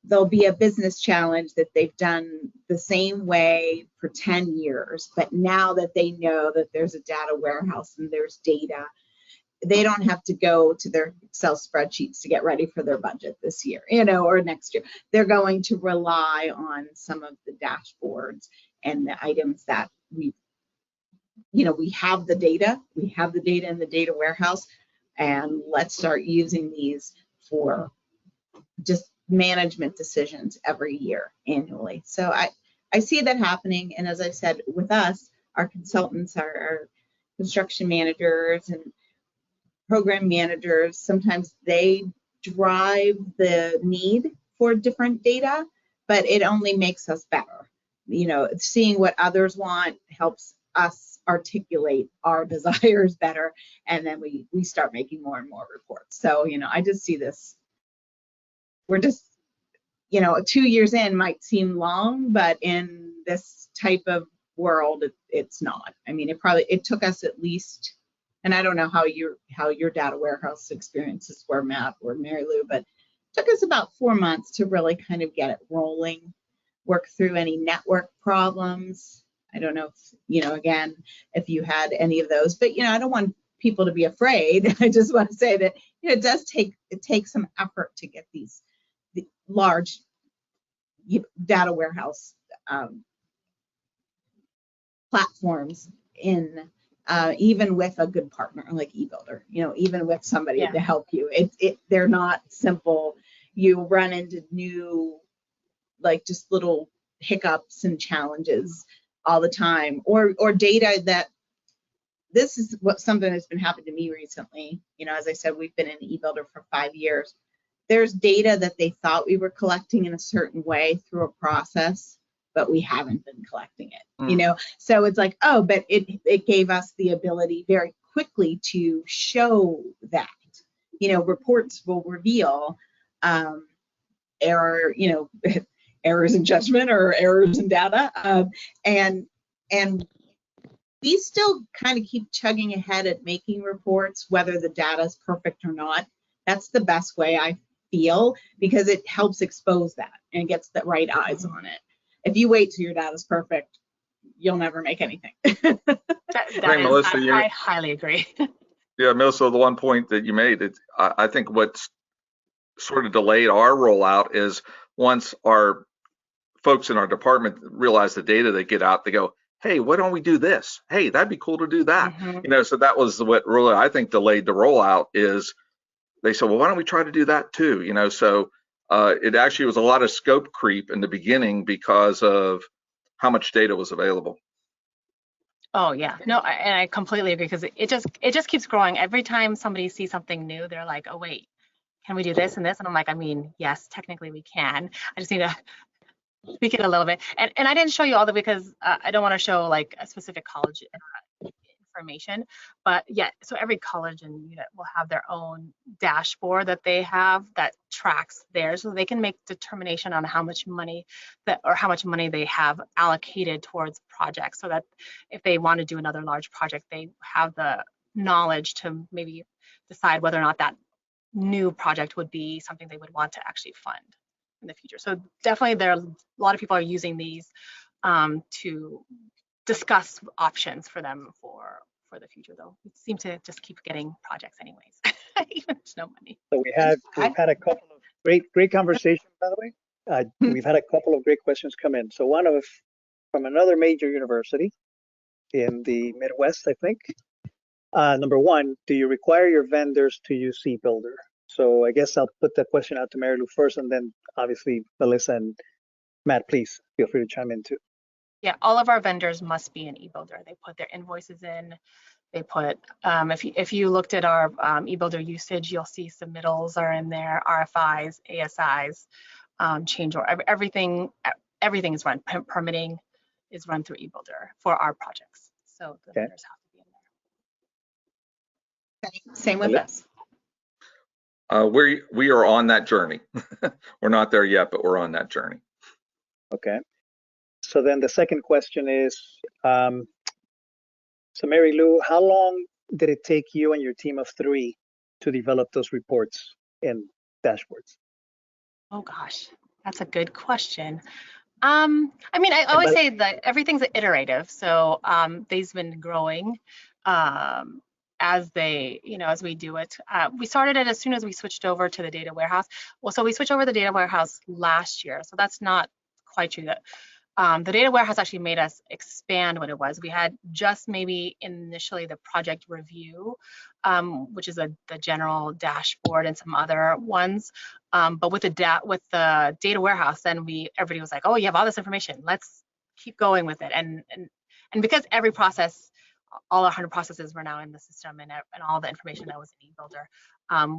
there'll be a business challenge that they've done the same way for 10 years, but now that they know that there's a data warehouse and there's data, they don't have to go to their Excel spreadsheets to get ready for their budget this year, or next year. They're going to rely on some of the dashboards and the items that we have the data. We have the data in the data warehouse, and let's start using these for just management decisions every year, annually. So I see that happening. And as I said, with us, our consultants, our construction managers and program managers, sometimes they drive the need for different data, but it only makes us better. Seeing what others want helps us articulate our desires better, and then we start making more and more reports. So, I just see this. We're just, 2 years in might seem long, but in this type of world, it's not. I mean, it took us at least, and I don't know how your data warehouse experiences were, Matt or Mary Lou, but it took us about 4 months to really kind of get it rolling, work through any network problems. I don't know if, again, if you had any of those, but, I don't want people to be afraid. I just want to say that, it takes some effort to get the large data warehouse platforms in even with a good partner like eBuilder, even with somebody Yeah. to help you. They're not simple. You run into new, like just little hiccups and challenges all the time, or data that, this is something that's been happening to me recently. As I said, we've been in eBuilder for 5 years. There's data that they thought we were collecting in a certain way through a process, but we haven't been collecting it, So it's like, oh, but it gave us the ability very quickly to show that, reports will reveal error, errors in judgment or errors in data. And we still kind of keep chugging ahead at making reports, whether the data is perfect or not. That's the best way I feel, because it helps expose that and gets the right eyes on it. If you wait till your data is perfect, you'll never make anything. I highly agree. Yeah, Melissa, the one point that you made, I think what's sort of delayed our rollout is once our folks in our department realize the data they get out, they go, hey, why don't we do this? Hey, that'd be cool to do that. So that was what really, I think, delayed the rollout, is they said, well, why don't we try to do that too? So it actually was a lot of scope creep in the beginning because of how much data was available. Oh yeah, no, and I completely agree, because it just keeps growing. Every time somebody sees something new, they're like, oh wait, can we do this and this? And I'm like, I mean, yes, technically we can. I just need to tweak it a little bit. And I didn't show you all the, because I don't want to show like a specific college information, but yeah, so every college and unit will have their own dashboard that they have that tracks theirs, so they can make determination on how much money they have allocated towards projects, so that if they want to do another large project, they have the knowledge to maybe decide whether or not that new project would be something they would want to actually fund in the future. So definitely a lot of people are using these to discuss options for them for the future, though. We seem to just keep getting projects anyways, even if there's no money. So we've had a couple of great conversations, by the way. We've had a couple of great questions come in. So one from another major university in the Midwest, I think. Number one, do you require your vendors to use eBuilder? So I guess I'll put that question out to Mary Lou first, and then obviously Melissa and Matt, please feel free to chime in too. Yeah, all of our vendors must be in eBuilder. They put their invoices in. They put, if you looked at our eBuilder usage, you'll see submittals are in there, RFIs, ASIs, change order, everything is run. Permitting is run through eBuilder for our projects. So the vendors have to be in there. Same with us. We are on that journey. We're not there yet, but we're on that journey. Okay. So then the second question is, so Mary Lou, how long did it take you and your team of 3 to develop those reports and dashboards? Oh gosh, that's a good question. I mean, I always say that everything's iterative. So they've been growing as we do it. We started it as soon as we switched over to the data warehouse. Well, so we switched over the data warehouse last year. So that's not quite true. That the data warehouse actually made us expand what it was. We had just maybe initially the project review, which is the general dashboard and some other ones. But with the data warehouse, then everybody was like, oh, you have all this information. Let's keep going with it. And because every process, all 100 processes were now in the system, and all the information that was in eBuilder,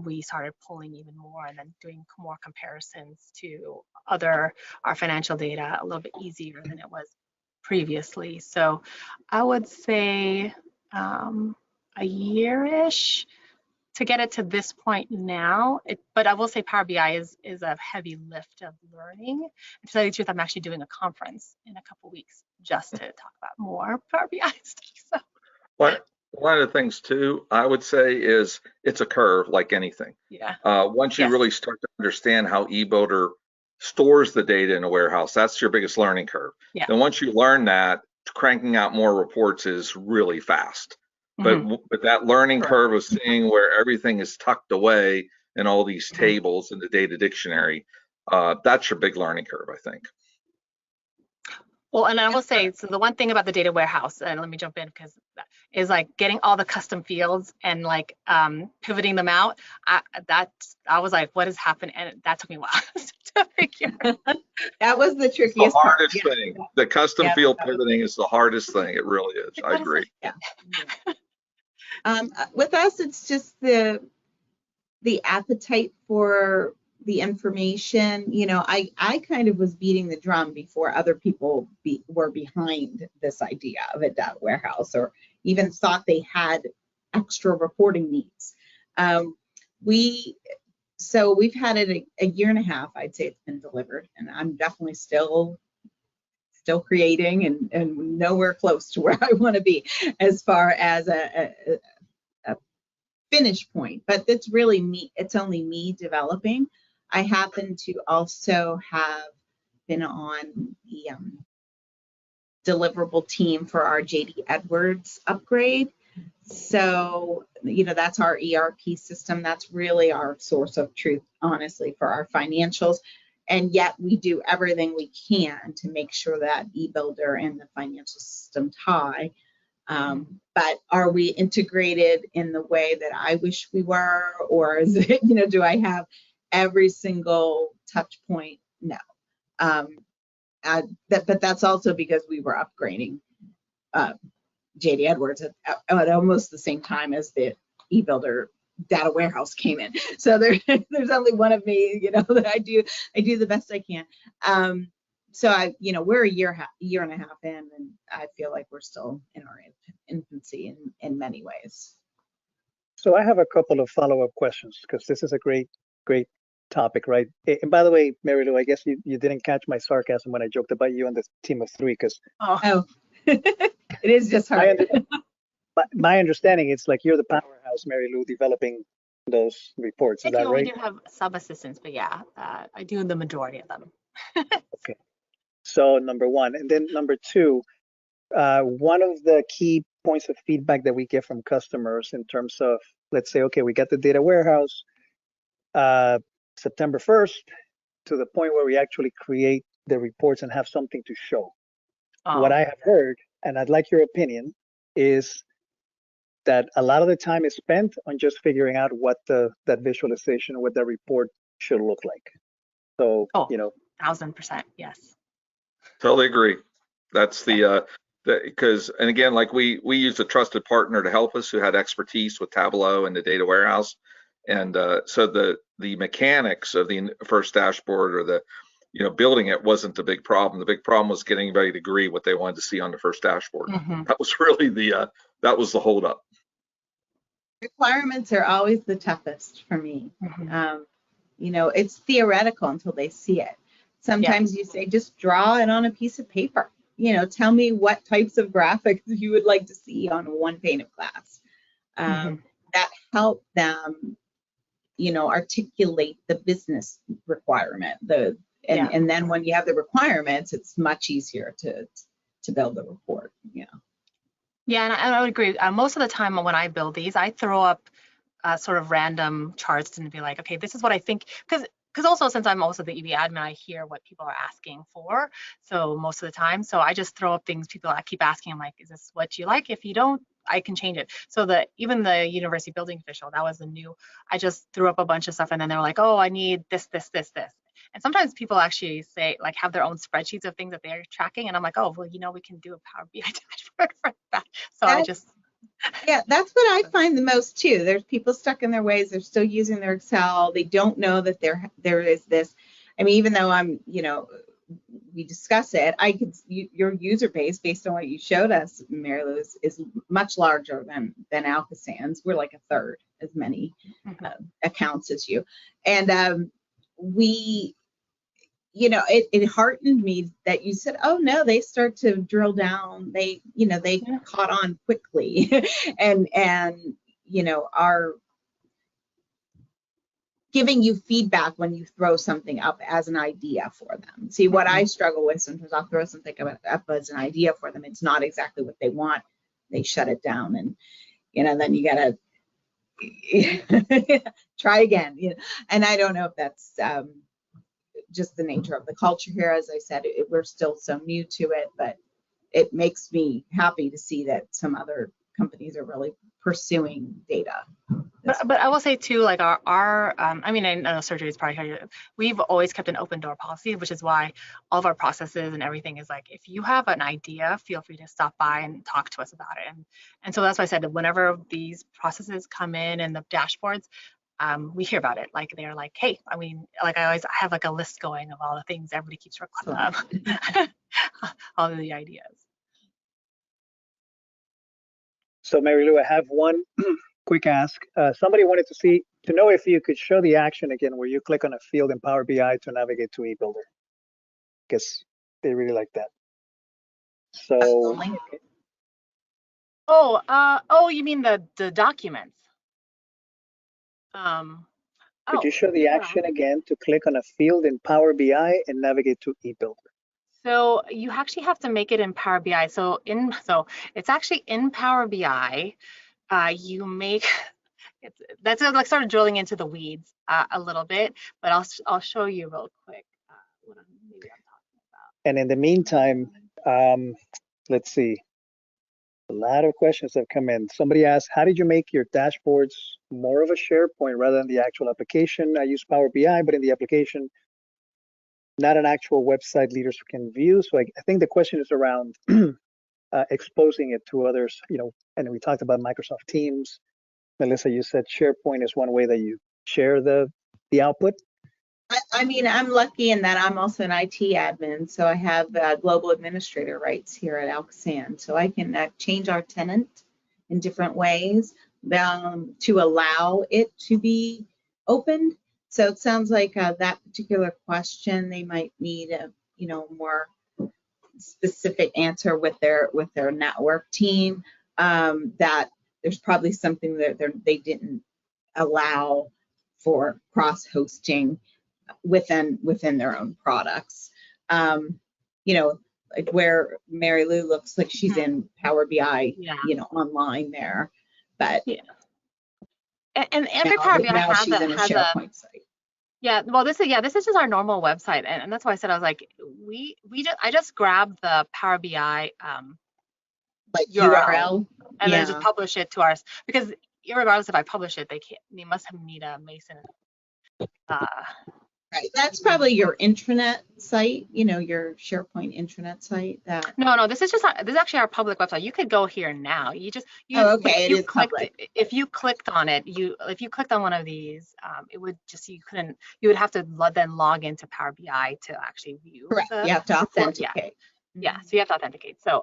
we started pulling even more and then doing more comparisons to our financial data a little bit easier than it was previously. So I would say a year-ish to get it to this point now. But I will say Power BI is a heavy lift of learning. And to tell you the truth, I'm actually doing a conference in a couple weeks just to talk about more Power BI stuff. So. One of the things too, I would say, is it's a curve like anything. Yeah. Once you really start to understand how eBuilder stores the data in a warehouse, that's your biggest learning curve. Yeah. Then once you learn that, cranking out more reports is really fast. But that learning curve of seeing where everything is tucked away in all these tables in the data dictionary, that's your big learning curve, I think. Well, and I will say, so the one thing about the data warehouse, and let me jump in because is like getting all the custom fields and like pivoting them out. I was like, what has happened? And that took me a while to figure. That was the It's the trickiest part. hardest thing. The custom Yeah, field that was- pivoting is the hardest thing. It really is. I What is agree. it? With us, it's just the appetite for the information. You know, I kind of was beating the drum before other people were behind this idea of a data warehouse, or even thought they had extra reporting needs. We've had it a year and a half. I'd say it's been delivered, and I'm definitely still creating and nowhere close to where I want to be as far as a finish point, but it's really me. It's only me developing. I happen to also have been on the deliverable team for our JD Edwards upgrade. So, you know, that's our ERP system. That's really our source of truth, honestly, for our financials. And yet we do everything we can to make sure that eBuilder and the financial system tie. But are we integrated in the way that I wish we were, or is it, you know, do I have every single touch point? No. But that's also because we were upgrading JD Edwards at almost the same time as the eBuilder data warehouse came in. So there's only one of me, you know, that I do the best I can. So we're a year and a half in, and I feel like we're still in our infancy in many ways. So I have a couple of follow-up questions because this is a great topic, right? And by the way, Mary Lou, I guess you didn't catch my sarcasm when I joked about you on the team of three, because it is just hard. My understanding, it's like you're the powerhouse, Mary Lou, developing those reports. Is that right? We do have sub-assistants, but yeah, I do the majority of them. Okay. So number one, and then number two, one of the key points of feedback that we get from customers in terms of, let's say, okay, we got the data warehouse September 1st to the point where we actually create the reports and have something to show. What I have heard, and I'd like your opinion, is that a lot of the time is spent on just figuring out what that visualization, what that report should look like. So, 1000%, yes. Totally agree. That's because, and again, like we used a trusted partner to help us who had expertise with Tableau and the data warehouse. And so the mechanics of the first dashboard or the, building it wasn't the big problem. The big problem was getting everybody to agree what they wanted to see on the first dashboard. Mm-hmm. That was really that was the holdup. Requirements are always the toughest for me. Mm-hmm. It's theoretical until they see it. Sometimes you say, just draw it on a piece of paper. Tell me what types of graphics you would like to see on one pane of glass. That help them, articulate the business requirement. And then when you have the requirements, it's much easier to build the report. Yeah, and I would agree. Most of the time when I build these, I throw up sort of random charts and be like, okay, this is what I think, because also since I'm also the EB admin, I hear what people are asking for. So most of the time, so I just throw up things people I keep asking. I'm like, is this what you like? If you don't, I can change it. So even the university building official, that was the new, I just threw up a bunch of stuff and then they're like, oh, I need this, this, this, this. And sometimes people actually say, like, have their own spreadsheets of things that they're tracking. And I'm like, oh, well, we can do a Power BI dashboard for that. So that's what I find the most too. There's people stuck in their ways. They're still using their Excel. They don't know that there is this. I mean, even though we discuss it, your user base, based on what you showed us, Mary Lou, is much larger than Alcosan's. We're like a third as many accounts as you. And it heartened me that you said, oh no, they start to drill down. They caught on quickly and are giving you feedback when you throw something up as an idea for them. See, what I struggle with sometimes, I'll throw something up as an idea for them. It's not exactly what they want. They shut it down, and then you gotta try again. And I don't know if that's just the nature of the culture here. As I said, we're still so new to it, but it makes me happy to see that some other companies are really pursuing data. But I will say too, like our I mean, I know surgery is probably, we've always kept an open door policy, which is why all of our processes and everything is like, if you have an idea, feel free to stop by and talk to us about it. And so that's why I said that whenever these processes come in and the dashboards, we hear about it. Like they're like, hey, I mean, like I have like a list going of all the things everybody keeps all of the ideas. So Mary Lou, I have one quick ask. Somebody wanted to know if you could show the action again where you click on a field in Power BI to navigate to eBuilder. Because they really like that. So. Oh, you mean the documents? Could you show the action again to click on a field in Power BI and navigate to eBuilder? So you actually have to make it in Power BI. So it's actually in Power BI. You make that's like sort of drilling into the weeds a little bit, but I'll show you real quick what maybe I'm talking about. And in the meantime, let's see. A lot of questions have come in. Somebody asked, how did you make your dashboards more of a SharePoint rather than the actual application? I use Power BI, but in the application, not an actual website leaders can view. So I think the question is around exposing it to others, and we talked about Microsoft Teams. Melissa, you said SharePoint is one way that you share the output. I mean, I'm lucky in that I'm also an IT admin, so I have global administrator rights here at Alcasan, so I can change our tenant in different ways to allow it to be opened. So it sounds like that particular question, they might need a more specific answer with their network team. That there's probably something that they didn't allow for cross-hosting within their own products. Like where Mary Lou looks like she's in Power BI, online there, but and every Power BI has a SharePoint site. Yeah, well, this is just our normal website, and that's why I said I was like, I just grabbed the Power BI like URL and then just publish it to ours, because regardless if I publish it, they must need a Mason. Right, that's probably your intranet site, your SharePoint intranet site. No, this is actually our public website. You could go here now. Okay, it is public. If you clicked on it, if you clicked on one of these, it would just, you would have to then log into Power BI to actually view. Correct. You have to authenticate. Yeah, so you have to authenticate. So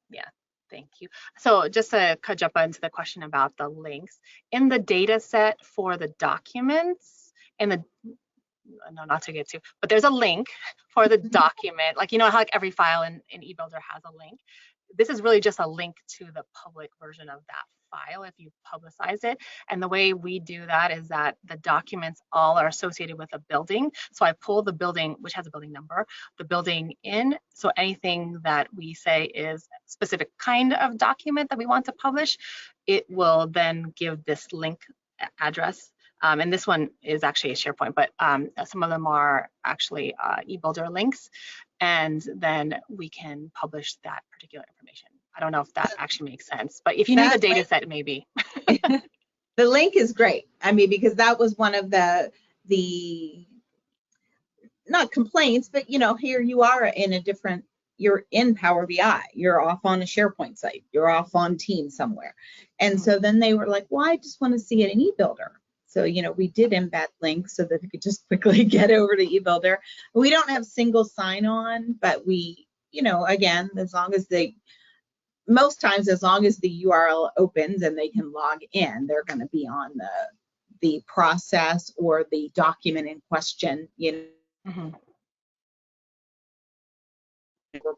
yeah. Thank you. So just to jump into the question about the links in the data set for the documents and no, not to get to, but there's a link for the document. Like, how like every file in eBuilder has a link. This is really just a link to the public version of that file if you publicize it. And the way we do that is that the documents all are associated with a building. So I pull the building, which has a building number, the building in. So anything that we say is a specific kind of document that we want to publish, it will then give this link address. And this one is actually a SharePoint, but some of them are actually eBuilder links, and then we can publish that particular information. I don't know if that actually makes sense, but if you need a data set, maybe. The link is great. I mean, because that was one of the not complaints, but here you are in a different, you're in Power BI, you're off on a SharePoint site, you're off on Teams somewhere. And so then they were like, well, I just want to see it in eBuilder. So, we did embed links so that we could just quickly get over to eBuilder. We don't have single sign-on, but we, again, most times, as long as the URL opens and they can log in, they're going to be on the process or the document in question, we're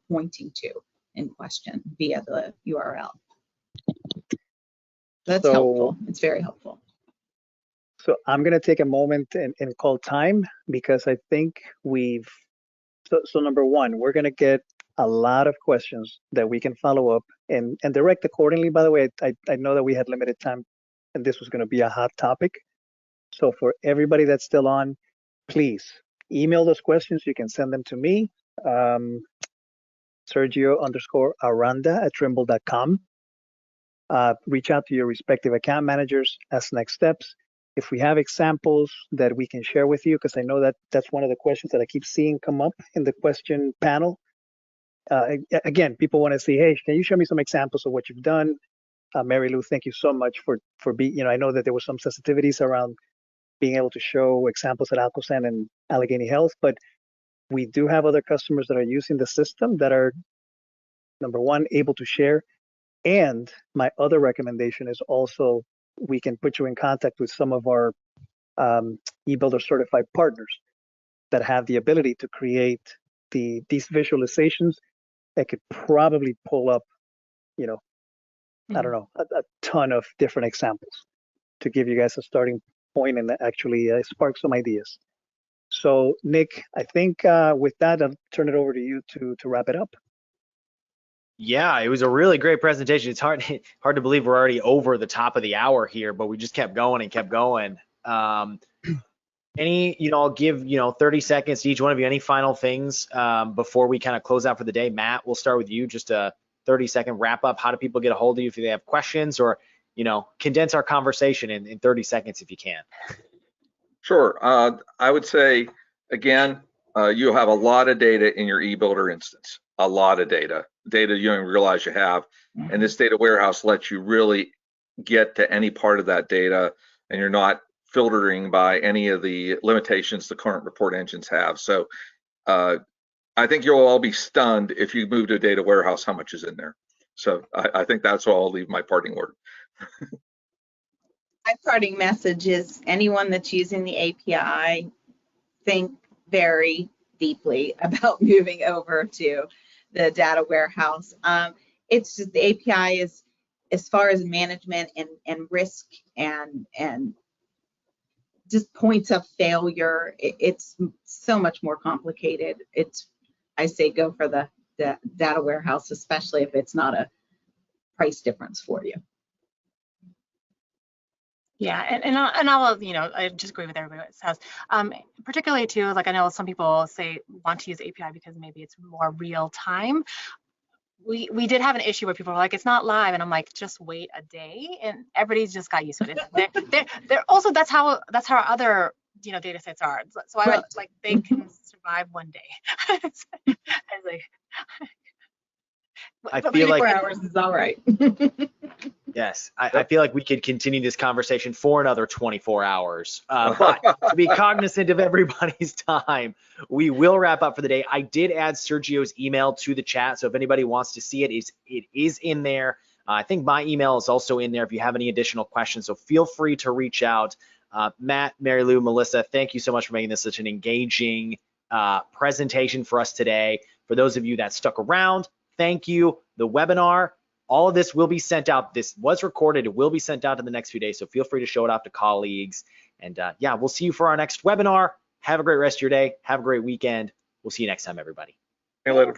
pointing to in question via the URL. That's helpful. It's very helpful. So I'm going to take a moment and call time, because I think so number one, we're going to get a lot of questions that we can follow up and direct accordingly. By the way, I know that we had limited time and this was going to be a hot topic. So for everybody that's still on, please email those questions. You can send them to me, Sergio_Aranda@trimble.com. Reach out to your respective account managers as next steps. If we have examples that we can share with you, because I know that that's one of the questions that I keep seeing come up in the question panel. Again, people want to say, hey, can you show me some examples of what you've done? Mary Lou, thank you so much for being, I know that there were some sensitivities around being able to show examples at Alcosan and Allegheny Health, but we do have other customers that are using the system that are, number one, able to share. And my other recommendation is also we can put you in contact with some of our eBuilder certified partners that have the ability to create these visualizations that could probably pull up, I don't know, a ton of different examples to give you guys a starting point and actually spark some ideas. So Nick, I think with that, I'll turn it over to you to wrap it up. Yeah, it was a really great presentation. It's hard to believe we're already over the top of the hour here, but we just kept going and kept going. I'll give 30 seconds to each one of you. Any final things before we kind of close out for the day? Matt, we'll start with you. Just a 30-second wrap up. How do people get a hold of you if they have questions, or condense our conversation in 30 seconds if you can? Sure. I would say, again, you'll have a lot of data in your eBuilder instance, a lot of data you don't even realize you have. And this data warehouse lets you really get to any part of that data, and you're not filtering by any of the limitations the current report engines have. So I think you'll all be stunned if you move to a data warehouse how much is in there. So I think that's where I'll leave my parting word. My parting message is anyone that's using the API, think very deeply about moving over to the data warehouse. It's just the API is, as far as management and risk and just points of failure, it's so much more complicated. I say go for the data warehouse, especially if it's not a price difference for you. Yeah, and I will, I just agree with everybody what it says. Particularly too, like I know some people want to use API because maybe it's more real time. We did have an issue where people were like, it's not live, and I'm like, just wait a day, and everybody's just got used to it. They're also that's how our other data sets are. So I would like they can survive one day. It's like, I feel like 24 hours is all right. Yes, I feel like we could continue this conversation for another 24 hours, but to be cognizant of everybody's time, we will wrap up for the day. I did add Sergio's email to the chat, so if anybody wants to see it, it is in there. I think my email is also in there if you have any additional questions, so feel free to reach out. Matt, Mary Lou, Melissa, thank you so much for making this such an engaging presentation for us today. For those of you that stuck around, thank you. The webinar, all of this will be sent out. This was recorded. It will be sent out in the next few days, so feel free to show it off to colleagues. And yeah, we'll see you for our next webinar. Have a great rest of your day. Have a great weekend. We'll see you next time, everybody. See you later.